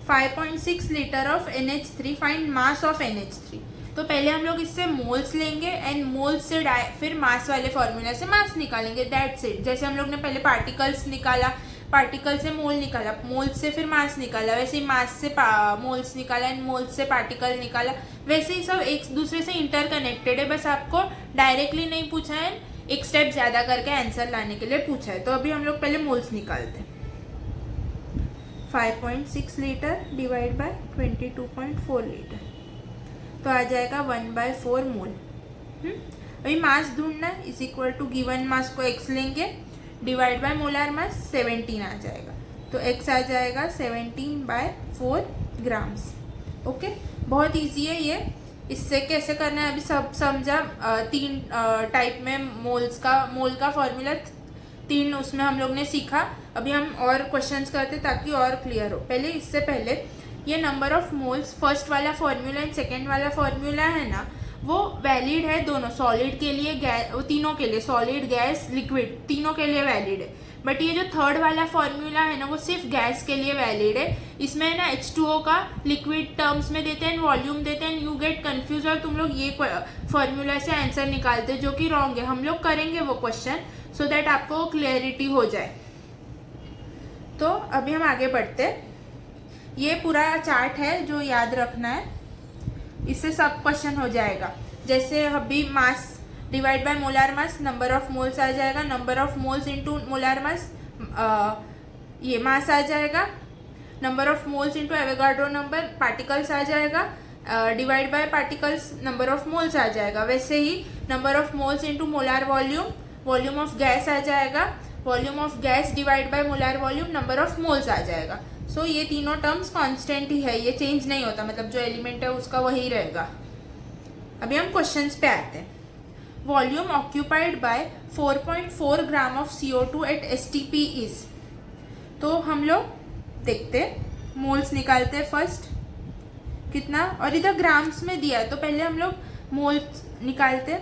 5.6 litre of NH3, find mass of NH3। तो पहले हम लोग इससे मोल्स लेंगे एंड मोल्स से फिर मास वाले फॉर्मूला से मास निकालेंगे, दैट्स इट। जैसे हम लोग ने पहले पार्टिकल्स निकाला, पार्टिकल से मोल निकाला, मोल से फिर मास निकाला, वैसे ही मास से मोल्स निकाला एंड मोल्स से पार्टिकल निकाला, वैसे ही सब एक दूसरे से इंटरकनेक्टेड है, बस आपको डायरेक्टली नहीं पूछा है, एक स्टेप ज़्यादा करके आंसर लाने के लिए पूछा है। तो अभी हम लोग पहले मोल्स निकालते हैं। 5.6 लीटर डिवाइड बाय 22.4 लीटर, तो आ जाएगा 1/4 मोल। अभी मास ढूंढना है, is equal to given mass को x लेंगे, डिवाइड बाय मोलार मास 17 आ जाएगा, तो x आ जाएगा 17/4 ग्राम्स। ओके, बहुत इजी है ये। इससे कैसे करना है अभी सब समझा। 3 टाइप में मोल का फॉर्मूला 3 उसमें हम लोग ने सीखा। अभी हम और क्वेश्चंस करते ताकि और क्लियर हो। पहले इससे पहले ये नंबर ऑफ मोल्स, फर्स्ट वाला फॉर्मूला एंड सेकेंड वाला फॉर्मूला है ना, वो वैलिड है दोनों, सॉलिड के लिए, गैस, तीनों के लिए, सॉलिड गैस लिक्विड तीनों के लिए वैलिड है। बट ये जो थर्ड वाला फॉर्मूला है ना, वो सिर्फ गैस के लिए वैलिड है। इसमें ना H2O का लिक्विड टर्म्स में देते हैं, वॉल्यूम देते हैं, यू गेट कंफ्यूज और तुम लोग ये फॉर्मूला से आंसर निकालते जो कि रॉन्ग है। हम लोग करेंगे वो क्वेश्चन सो दैट आपको क्लियरिटी हो जाए। तो अभी हम आगे बढ़ते हैं। ये पूरा चार्ट है जो याद रखना है, इससे सब क्वेश्चन हो जाएगा। जैसे अभी mass divide by molar mass, number of moles आ जाएगा, number of moles into molar mass, ये मास आ जाएगा, number of moles into Avogadro number, particles आ जाएगा, divide by particles number of moles आ जाएगा। वैसे ही number of moles into molar volume, volume of gas आ जाएगा, volume of gas divide by molar volume, number of moles आ जाएगा। सो ये तीनों टर्म्स कांस्टेंट ही है, ये चेंज नहीं होता, मतलब जो एलिमेंट है उसका वही रहेगा। अभी हम क्वेश्चंस पे आते हैं। Volume occupied by 4.4 gram of CO2 at STP is. तो हम लोग देखते मोल्स निकालते हैं फर्स्ट, कितना, और इधर ग्राम्स में दिया है तो पहले हम लोग मोल्स निकालते,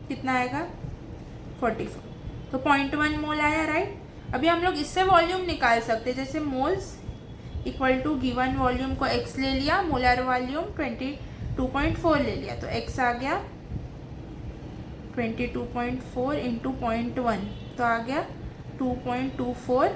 कितना आएगा 44, तो 0.1 मोल आया, राइट। अभी हम लोग इससे वॉल्यूम निकाल सकते हैं, जैसे moles equal to given volume को x ले लिया, मोलर वॉल्यूम 22.4 ले लिया, तो x आ गया 22.4 इंटू 0.1, तो आ गया 2.24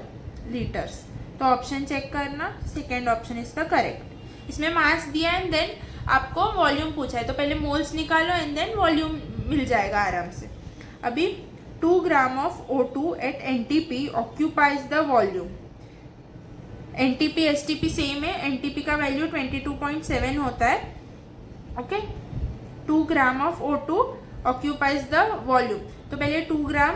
लीटर्स। तो ऑप्शन चेक करना, सेकेंड ऑप्शन इसका करेक्ट। इसमें मास दिया एंड देन आपको वॉल्यूम पूछा है, तो पहले मोल्स निकालो एंड देन वॉल्यूम मिल जाएगा आराम से। अभी 2 gram of O2 at NTP occupies the volume. NTP STP same है, NTP का वैल्यू 22.7 होता है। Okay, 2 gram of O2 occupies the volume. तो पहले 2 ग्राम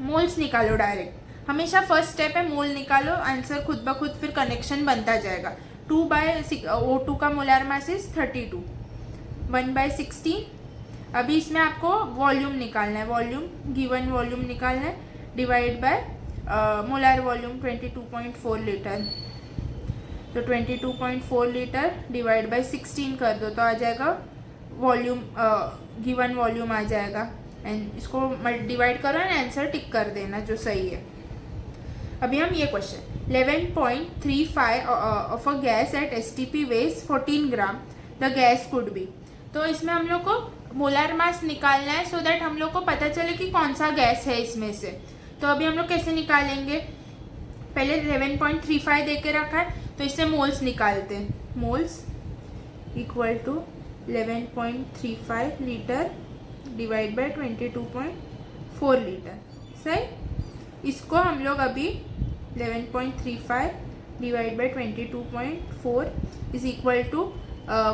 मोल्स निकालो, डायरेक्ट हमेशा फर्स्ट स्टेप है मोल निकालो, आंसर खुद ब खुद फिर कनेक्शन बनता जाएगा। 2/O2 का मोलार मास इज 32, 1/16। अभी इसमें आपको वॉल्यूम निकालना है, वॉल्यूम गिवन वॉल्यूम निकालना है, divide by molar volume 22.4 litre, तो 22.4 लीटर डिवाइड बाय 16 कर दो तो आ जाएगा वॉल्यूम, गिवन वॉल्यूम आ जाएगा। एंड इसको डिवाइड करो एंड आंसर टिक कर देना जो सही है। अभी हम ये question 11.35 of a gas at STP weighs 14 gram, the gas could be. तो इसमें हम लोग को मोलार मास निकालना है सो दैट हम लोग को पता चले कि कौन सा गैस है इसमें से। तो अभी हम लोग कैसे निकालेंगे, पहले 11.35 दे के रखा है तो इससे मोल्स निकालते हैं। Moles equal to 11.35 litre divide by 22.4 litre, सही। इसको हम लोग अभी 11.35 divide by 22.4 is equal to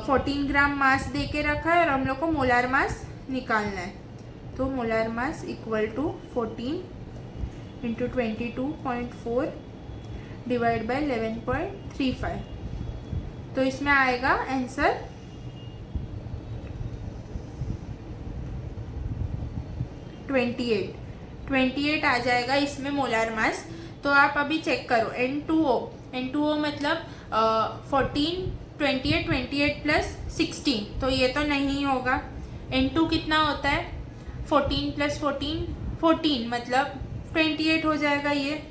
14 gram mass दे के रखा है और हम लोग को मोलार मास निकालना है। तो molar mass equal to 14 into 22.4 divide by 11.35, तो इसमें आएगा आंसर 28 आ जाएगा इसमें मोलार मास। तो आप अभी चेक करो N2O मतलब 14 28 28 प्लस 16, तो ये तो नहीं होगा। N2 कितना होता है 14 प्लस 14 14, मतलब 28 हो जाएगा ये।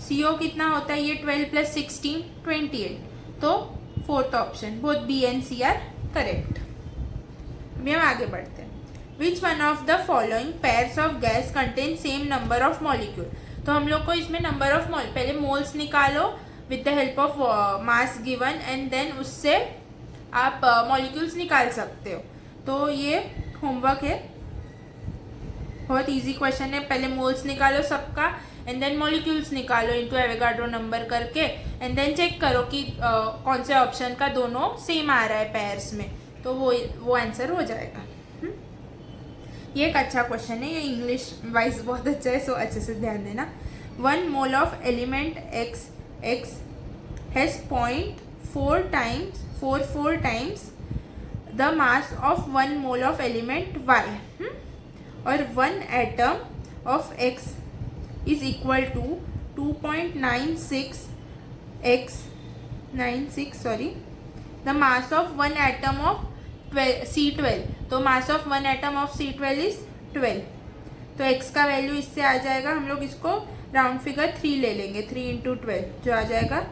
CO कितना होता है ये 12 प्लस 16 28, तो fourth option both B and C are correct. अभी हम आगे बढ़ते हैं। Which one of the following pairs of gas contain same number of molecule. तो हम लोग को इसमें नंबर ऑफ पहले मोल्स निकालो with the help of mass given and then उससे आप मॉलिक्यूल्स निकाल सकते हो। तो ये होमवर्क है, बहुत इजी क्वेश्चन है। पहले मोल्स निकालो सबका एंड देन मॉलिक्यूल्स निकालो इनटू एवोगाड्रो नंबर करके एंड देन चेक करो कि कौन से ऑप्शन का दोनों सेम आ रहा है पेयर्स में, तो वो आंसर हो जाएगा। ये एक अच्छा क्वेश्चन है, ये इंग्लिश वाइज बहुत अच्छा है, सो अच्छे से ध्यान देना। 1 mole of element x has 0.44 times the mass of 1 mole of element y, और 1 atom of x is equal to 2.96 the mass of 1 atom of C12, तो mass of 1 atom of C12 is 12, तो x का value इससे आ जाएगा, हम लोग इसको round figure 3 ले लेंगे, 3 इंटू 12 जो आ जाएगा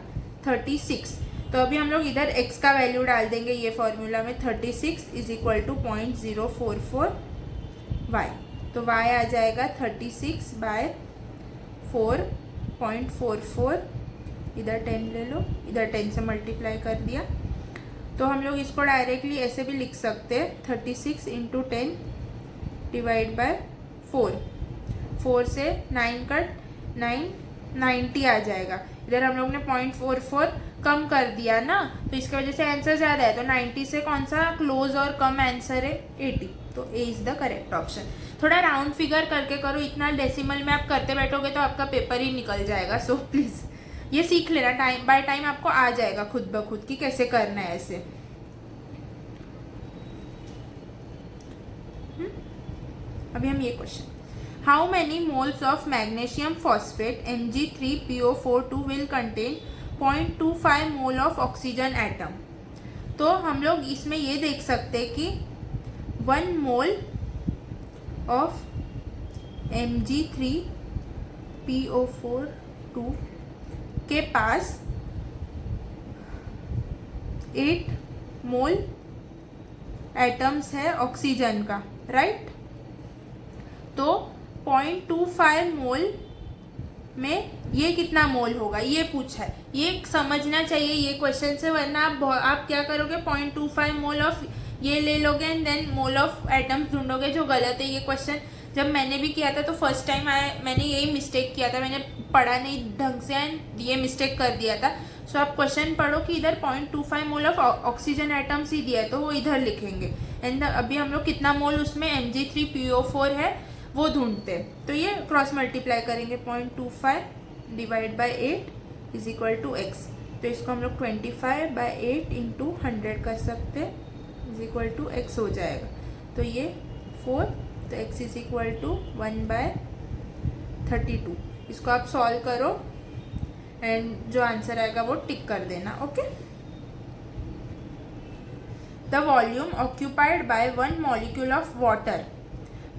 36। तो अभी हम लोग इधर x का वैल्यू डाल देंगे ये फॉर्मूला में, 36 इज इक्वल टू 0.044 y, तो y आ जाएगा 36 बाय 4.44, इधर 10 ले लो, इधर 10 से मल्टीप्लाई कर दिया। तो हम लोग इसको डायरेक्टली ऐसे भी लिख सकते हैं, 36 इंटू 10 डिवाइड बाय 4 से 9 कट 9 90 आ जाएगा। इधर हम लोग ने 0.44 कम कर दिया ना, तो इसकी वजह से आंसर ज़्यादा है, तो 90 से कौन सा क्लोज और कम आंसर है 80, तो A is the correct option. थोड़ा राउंड फिगर करके करो, इतना डेसिमल में आप करते बैठोगे तो आपका पेपर ही निकल जाएगा। सो प्लीज़ ये सीख लेना, टाइम बाय टाइम आपको आ जाएगा खुद ब खुद कि कैसे करना है ऐसे। अभी हम ये question, how many moles of magnesium phosphate Mg3PO42 will contain 0.25 mole of oxygen atom. तो हम लोग इसमें ये देख सकते हैं कि 1 मोल ऑफ Mg3PO42 के पास 8 मोल एटम्स है ऑक्सीजन का, राइट। तो 0.25 मोल में ये कितना मोल होगा ये पूछा है, ये समझना चाहिए ये क्वेश्चन से, वरना आप क्या करोगे 0.25 मोल ऑफ ये ले लोगे and then mole of atoms ढूंढोगे, जो गलत है। ये क्वेश्चन जब मैंने भी किया था तो फर्स्ट टाइम मैंने यही मिस्टेक किया था, मैंने पढ़ा नहीं ढंग से एंड ये मिस्टेक कर दिया था। सो आप क्वेश्चन पढ़ो कि इधर 0.25 मोल ऑफ ऑक्सीजन एटम्स ही दिया है तो वो इधर लिखेंगे एंड अभी हम लोग कितना मोल उसमें Mg3PO4 है वो ढूंढते हैं। तो ये क्रॉस मल्टीप्लाई करेंगे, 0.25 divide by 8 is equal to x, तो इसको हम लोग 25 बाई 8 इंटू 100 कर सकते हैं, इज इक्वल टू x हो जाएगा। तो ये 4, तो x इज इक्वल टू 1/32। इसको आप सॉल्व करो एंड जो आंसर आएगा वो टिक कर देना, okay. The volume occupied by 1 molecule of water,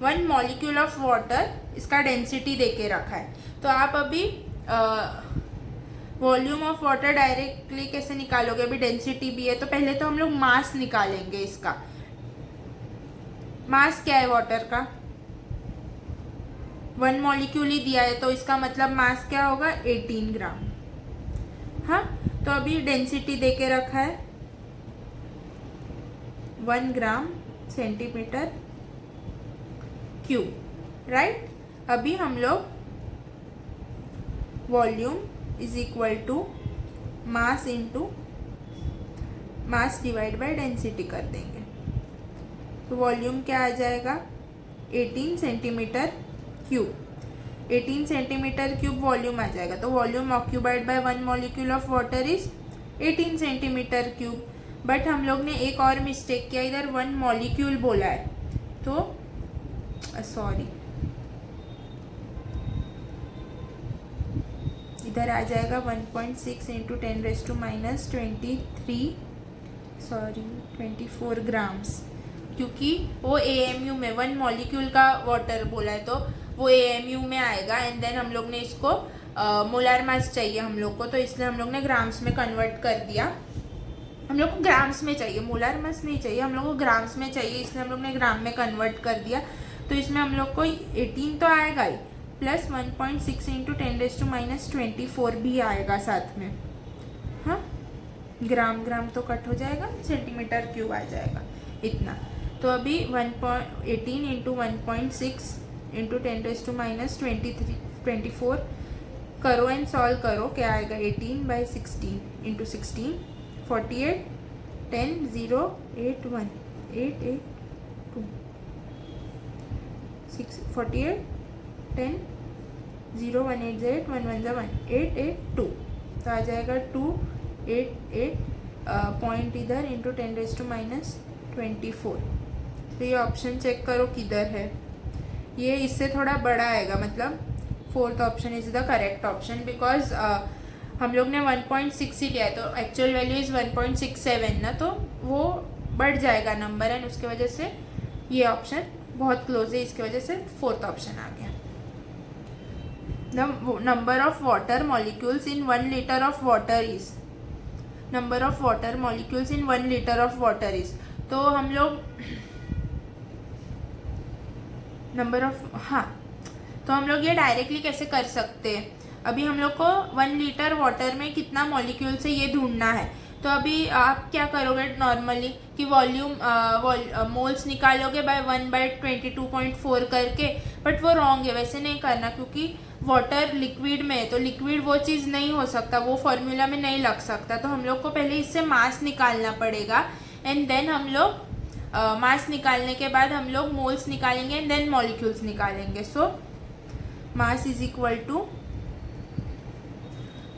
1 molecule of water, इसका डेंसिटी देके रखा है। तो आप अभी वॉल्यूम ऑफ वाटर डायरेक्टली कैसे निकालोगे, अभी डेंसिटी भी है, तो पहले तो हम लोग मास निकालेंगे। इसका मास क्या है वाटर का, 1 मॉलिक्यूल ही दिया है, तो इसका मतलब मास क्या होगा 18 ग्राम। हाँ, तो अभी डेंसिटी देके रखा है 1 ग्राम सेंटीमीटर क्यूब, राइट। अभी हम लोग volume is equal to mass into mass divide by density कर देंगे, तो वॉल्यूम क्या आ जाएगा 18 centimetre cube, 18 centimetre cube volume आ जाएगा। तो volume occupied by 1 molecule of water is 18 centimetre cube. But हम लोग ने एक और मिस्टेक किया, इधर 1 मॉलिक्यूल बोला है, तो सॉरी इधर आ जाएगा 1.6 इंटू 10⁻23 ग्राम्स, क्योंकि वो AMU में 1 मॉलिक्यूल का वाटर बोला है तो वो AMU में आएगा। एंड देन हम लोग ने इसको मोलार मास चाहिए हम लोग को, तो इसलिए हम लोग ने ग्राम्स में कन्वर्ट कर दिया। हम लोग को ग्राम्स में चाहिए, मोलार मास नहीं चाहिए, हम लोग को ग्राम्स में चाहिए, इसलिए हम लोग ने ग्राम में कन्वर्ट कर दिया। तो इसमें हम लोग को 18 तो आएगा ही, प्लस 1.6 इंटू 10⁻24 भी आएगा साथ में। हाँ, ग्राम ग्राम तो कट हो जाएगा, सेंटीमीटर क्यूब आ जाएगा इतना। तो अभी 18 इंटू 1.6 इंटू 10⁻24 करो एंड सॉल्व करो, क्या आएगा 18/16 इंटू 16 48 10 0 8 1 8 8 2 6 48 10 0 1 8 8 1 1 1 8 8 2, तो आ जाएगा 2 8 8 पॉइंट इधर इंटू 10⁻24। तो ये ऑप्शन चेक करो किधर है, ये इससे थोड़ा बड़ा आएगा, मतलब 4th option is the correct option, because हम लोग ने 1.6 ही लिया है, तो एक्चुअल वैल्यू इज 1.67 ना, तो वो बढ़ जाएगा नंबर, एंड उसके वजह से ये ऑप्शन बहुत क्लोज है, इसकी वजह से 4th ऑप्शन आ गया। The number of water molecules in 1 litre of water is, number of water molecules in 1 litre of water is, तो हम लोग नंबर ऑफ, हाँ, तो हम लोग ये डायरेक्टली कैसे कर सकते हैं। अभी हम लोग को 1 लीटर वाटर में कितना मॉलिक्यूल्स है ये ढूंढना है। तो अभी आप क्या करोगे नॉर्मली कि वॉल्यूम मोल्स निकालोगे बाय 1/22.4 करके, बट वो रॉन्ग है, वैसे नहीं करना, क्योंकि वाटर लिक्विड में है, तो लिक्विड वो चीज़ नहीं हो सकता, वो फॉर्मूला में नहीं लग सकता। तो हम लोग को पहले इससे मास निकालना पड़ेगा, एंड देन हम लोग मास निकालने के बाद हम लोग मोल्स निकालेंगे एंड देन मॉलिक्यूल्स निकालेंगे। So mass is equal to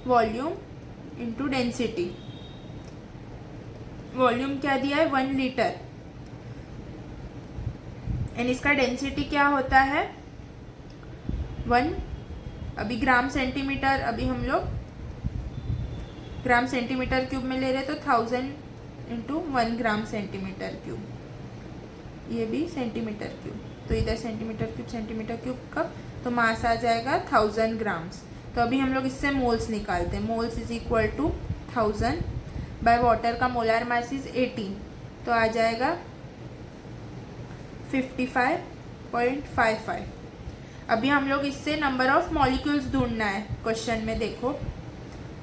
volume into density. Volume क्या दिया है 1 लीटर, एंड इसका डेंसिटी क्या होता है 1, अभी ग्राम सेंटीमीटर, अभी हम लोग ग्राम सेंटीमीटर क्यूब में ले रहे तो 1000 इंटू 1 ग्राम सेंटीमीटर क्यूब, ये भी सेंटीमीटर क्यूब, तो इधर सेंटीमीटर क्यूब कब, तो मास आ जाएगा 1000 ग्राम्स। तो अभी हम लोग इससे मोल्स निकालते हैं, moles is equal to 1000 by water का मोलार मास इज 18, तो आ जाएगा 55.55। अभी हम लोग इससे नंबर ऑफ मॉलिक्यूल्स ढूंढना है क्वेश्चन में, देखो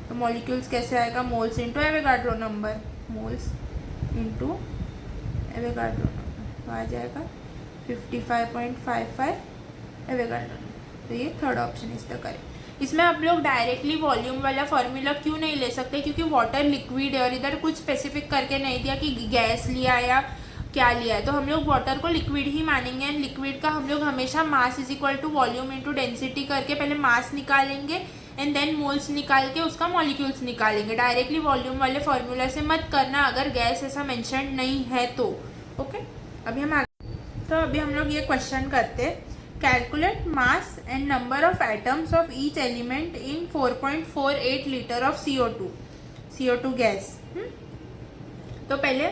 तो मॉलिक्यूल्स कैसे आएगा, moles into Avogadro number, moles into Avogadro number, तो आ जाएगा 55.55 एवोगाड्रो नंबर। तो ये 3rd option is the correct. इसमें आप लोग डायरेक्टली वॉल्यूम वाला फॉर्मूला क्यों नहीं ले सकते, क्योंकि वाटर लिक्विड है और इधर कुछ स्पेसिफिक करके नहीं दिया कि गैस लिया या क्या लिया है, तो हम लोग वाटर को लिक्विड ही मानेंगे। एंड लिक्विड का हम लोग हमेशा mass is equal to volume into density करके पहले मास निकालेंगे एंड देन मोल्स निकाल के उसका मॉलिक्यूल्स निकालेंगे। डायरेक्टली वॉल्यूम वाले फॉर्मूला से मत करना अगर गैस ऐसा मेंशन नहीं है तो। ओके, अभी हम आगे, तो अभी हम लोग ये क्वेश्चन करते हैं, calculate mass and number of atoms of each element in 4.48 litre of CO2 gas. तो पहले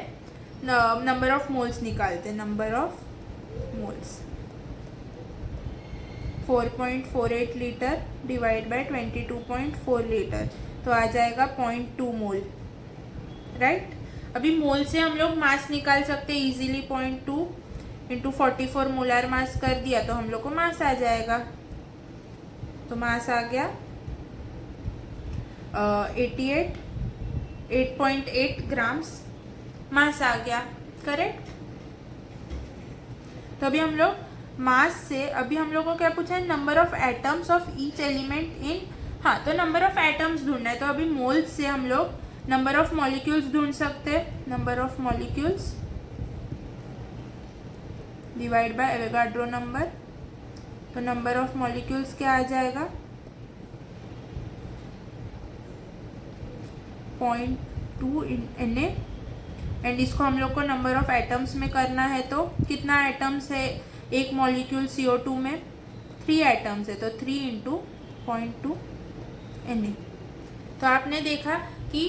नंबर ऑफ मोल्स निकालते हैं, number of moles 4.48 litre divide by 22.4 litre, तो आ जाएगा 0.2 मोल, राइट। अभी मोल से हम लोग मास निकाल सकते हैं इजीली, 0.2 इंटू 44 मोलार मास कर दिया तो हम लोग को मास आ जाएगा। तो मास आ गया 8.8 ग्राम्स मास आ गया, करेक्ट। तो अभी हम लोग मास से, अभी हम लोग को क्या पूछा है, number of atoms of each element in, हाँ, तो नंबर ऑफ एटम्स ढूंढना है। तो अभी मोल्स से हम लोग नंबर ऑफ मॉलिक्यूल्स ढूंढ सकते हैं, number of molecules divide by Avogadro number. तो नंबर ऑफ मॉलिक्यूल्स क्या आ जाएगा 0.2 Na, एंड इसको हम लोग को नंबर ऑफ एटम्स में करना है, तो कितना एटम्स है एक मॉलिक्यूल CO2 में, 3 एटम्स है, तो 3 इंटू 0.2 Na। तो आपने देखा कि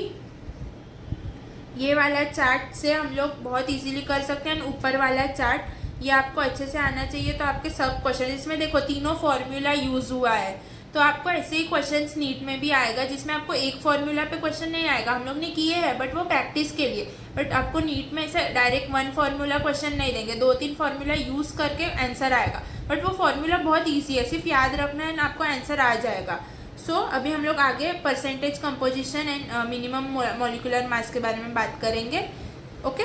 ये वाला चार्ट से हम लोग बहुत इजीली कर सकते हैं। ऊपर वाला चार्ट ये आपको अच्छे से आना चाहिए। तो आपके सब क्वेश्चन इसमें देखो तीनों फॉर्मूला यूज हुआ है, तो आपको ऐसे ही क्वेश्चंस नीट में भी आएगा जिसमें आपको एक फॉर्मूला पे क्वेश्चन नहीं आएगा। हम लोग ने किए हैं बट वो प्रैक्टिस के लिए, बट आपको नीट में ऐसे डायरेक्ट वन फॉर्मूला क्वेश्चन नहीं देंगे, 2-3 फॉर्मूला यूज करके आंसर आएगा। बट वो फॉर्मूला बहुत ईजी है, सिर्फ याद रखना है, आपको आंसर आ जाएगा। सो अभी हम लोग आगे percentage composition and minimum molecular mass के बारे में बात करेंगे। ओके।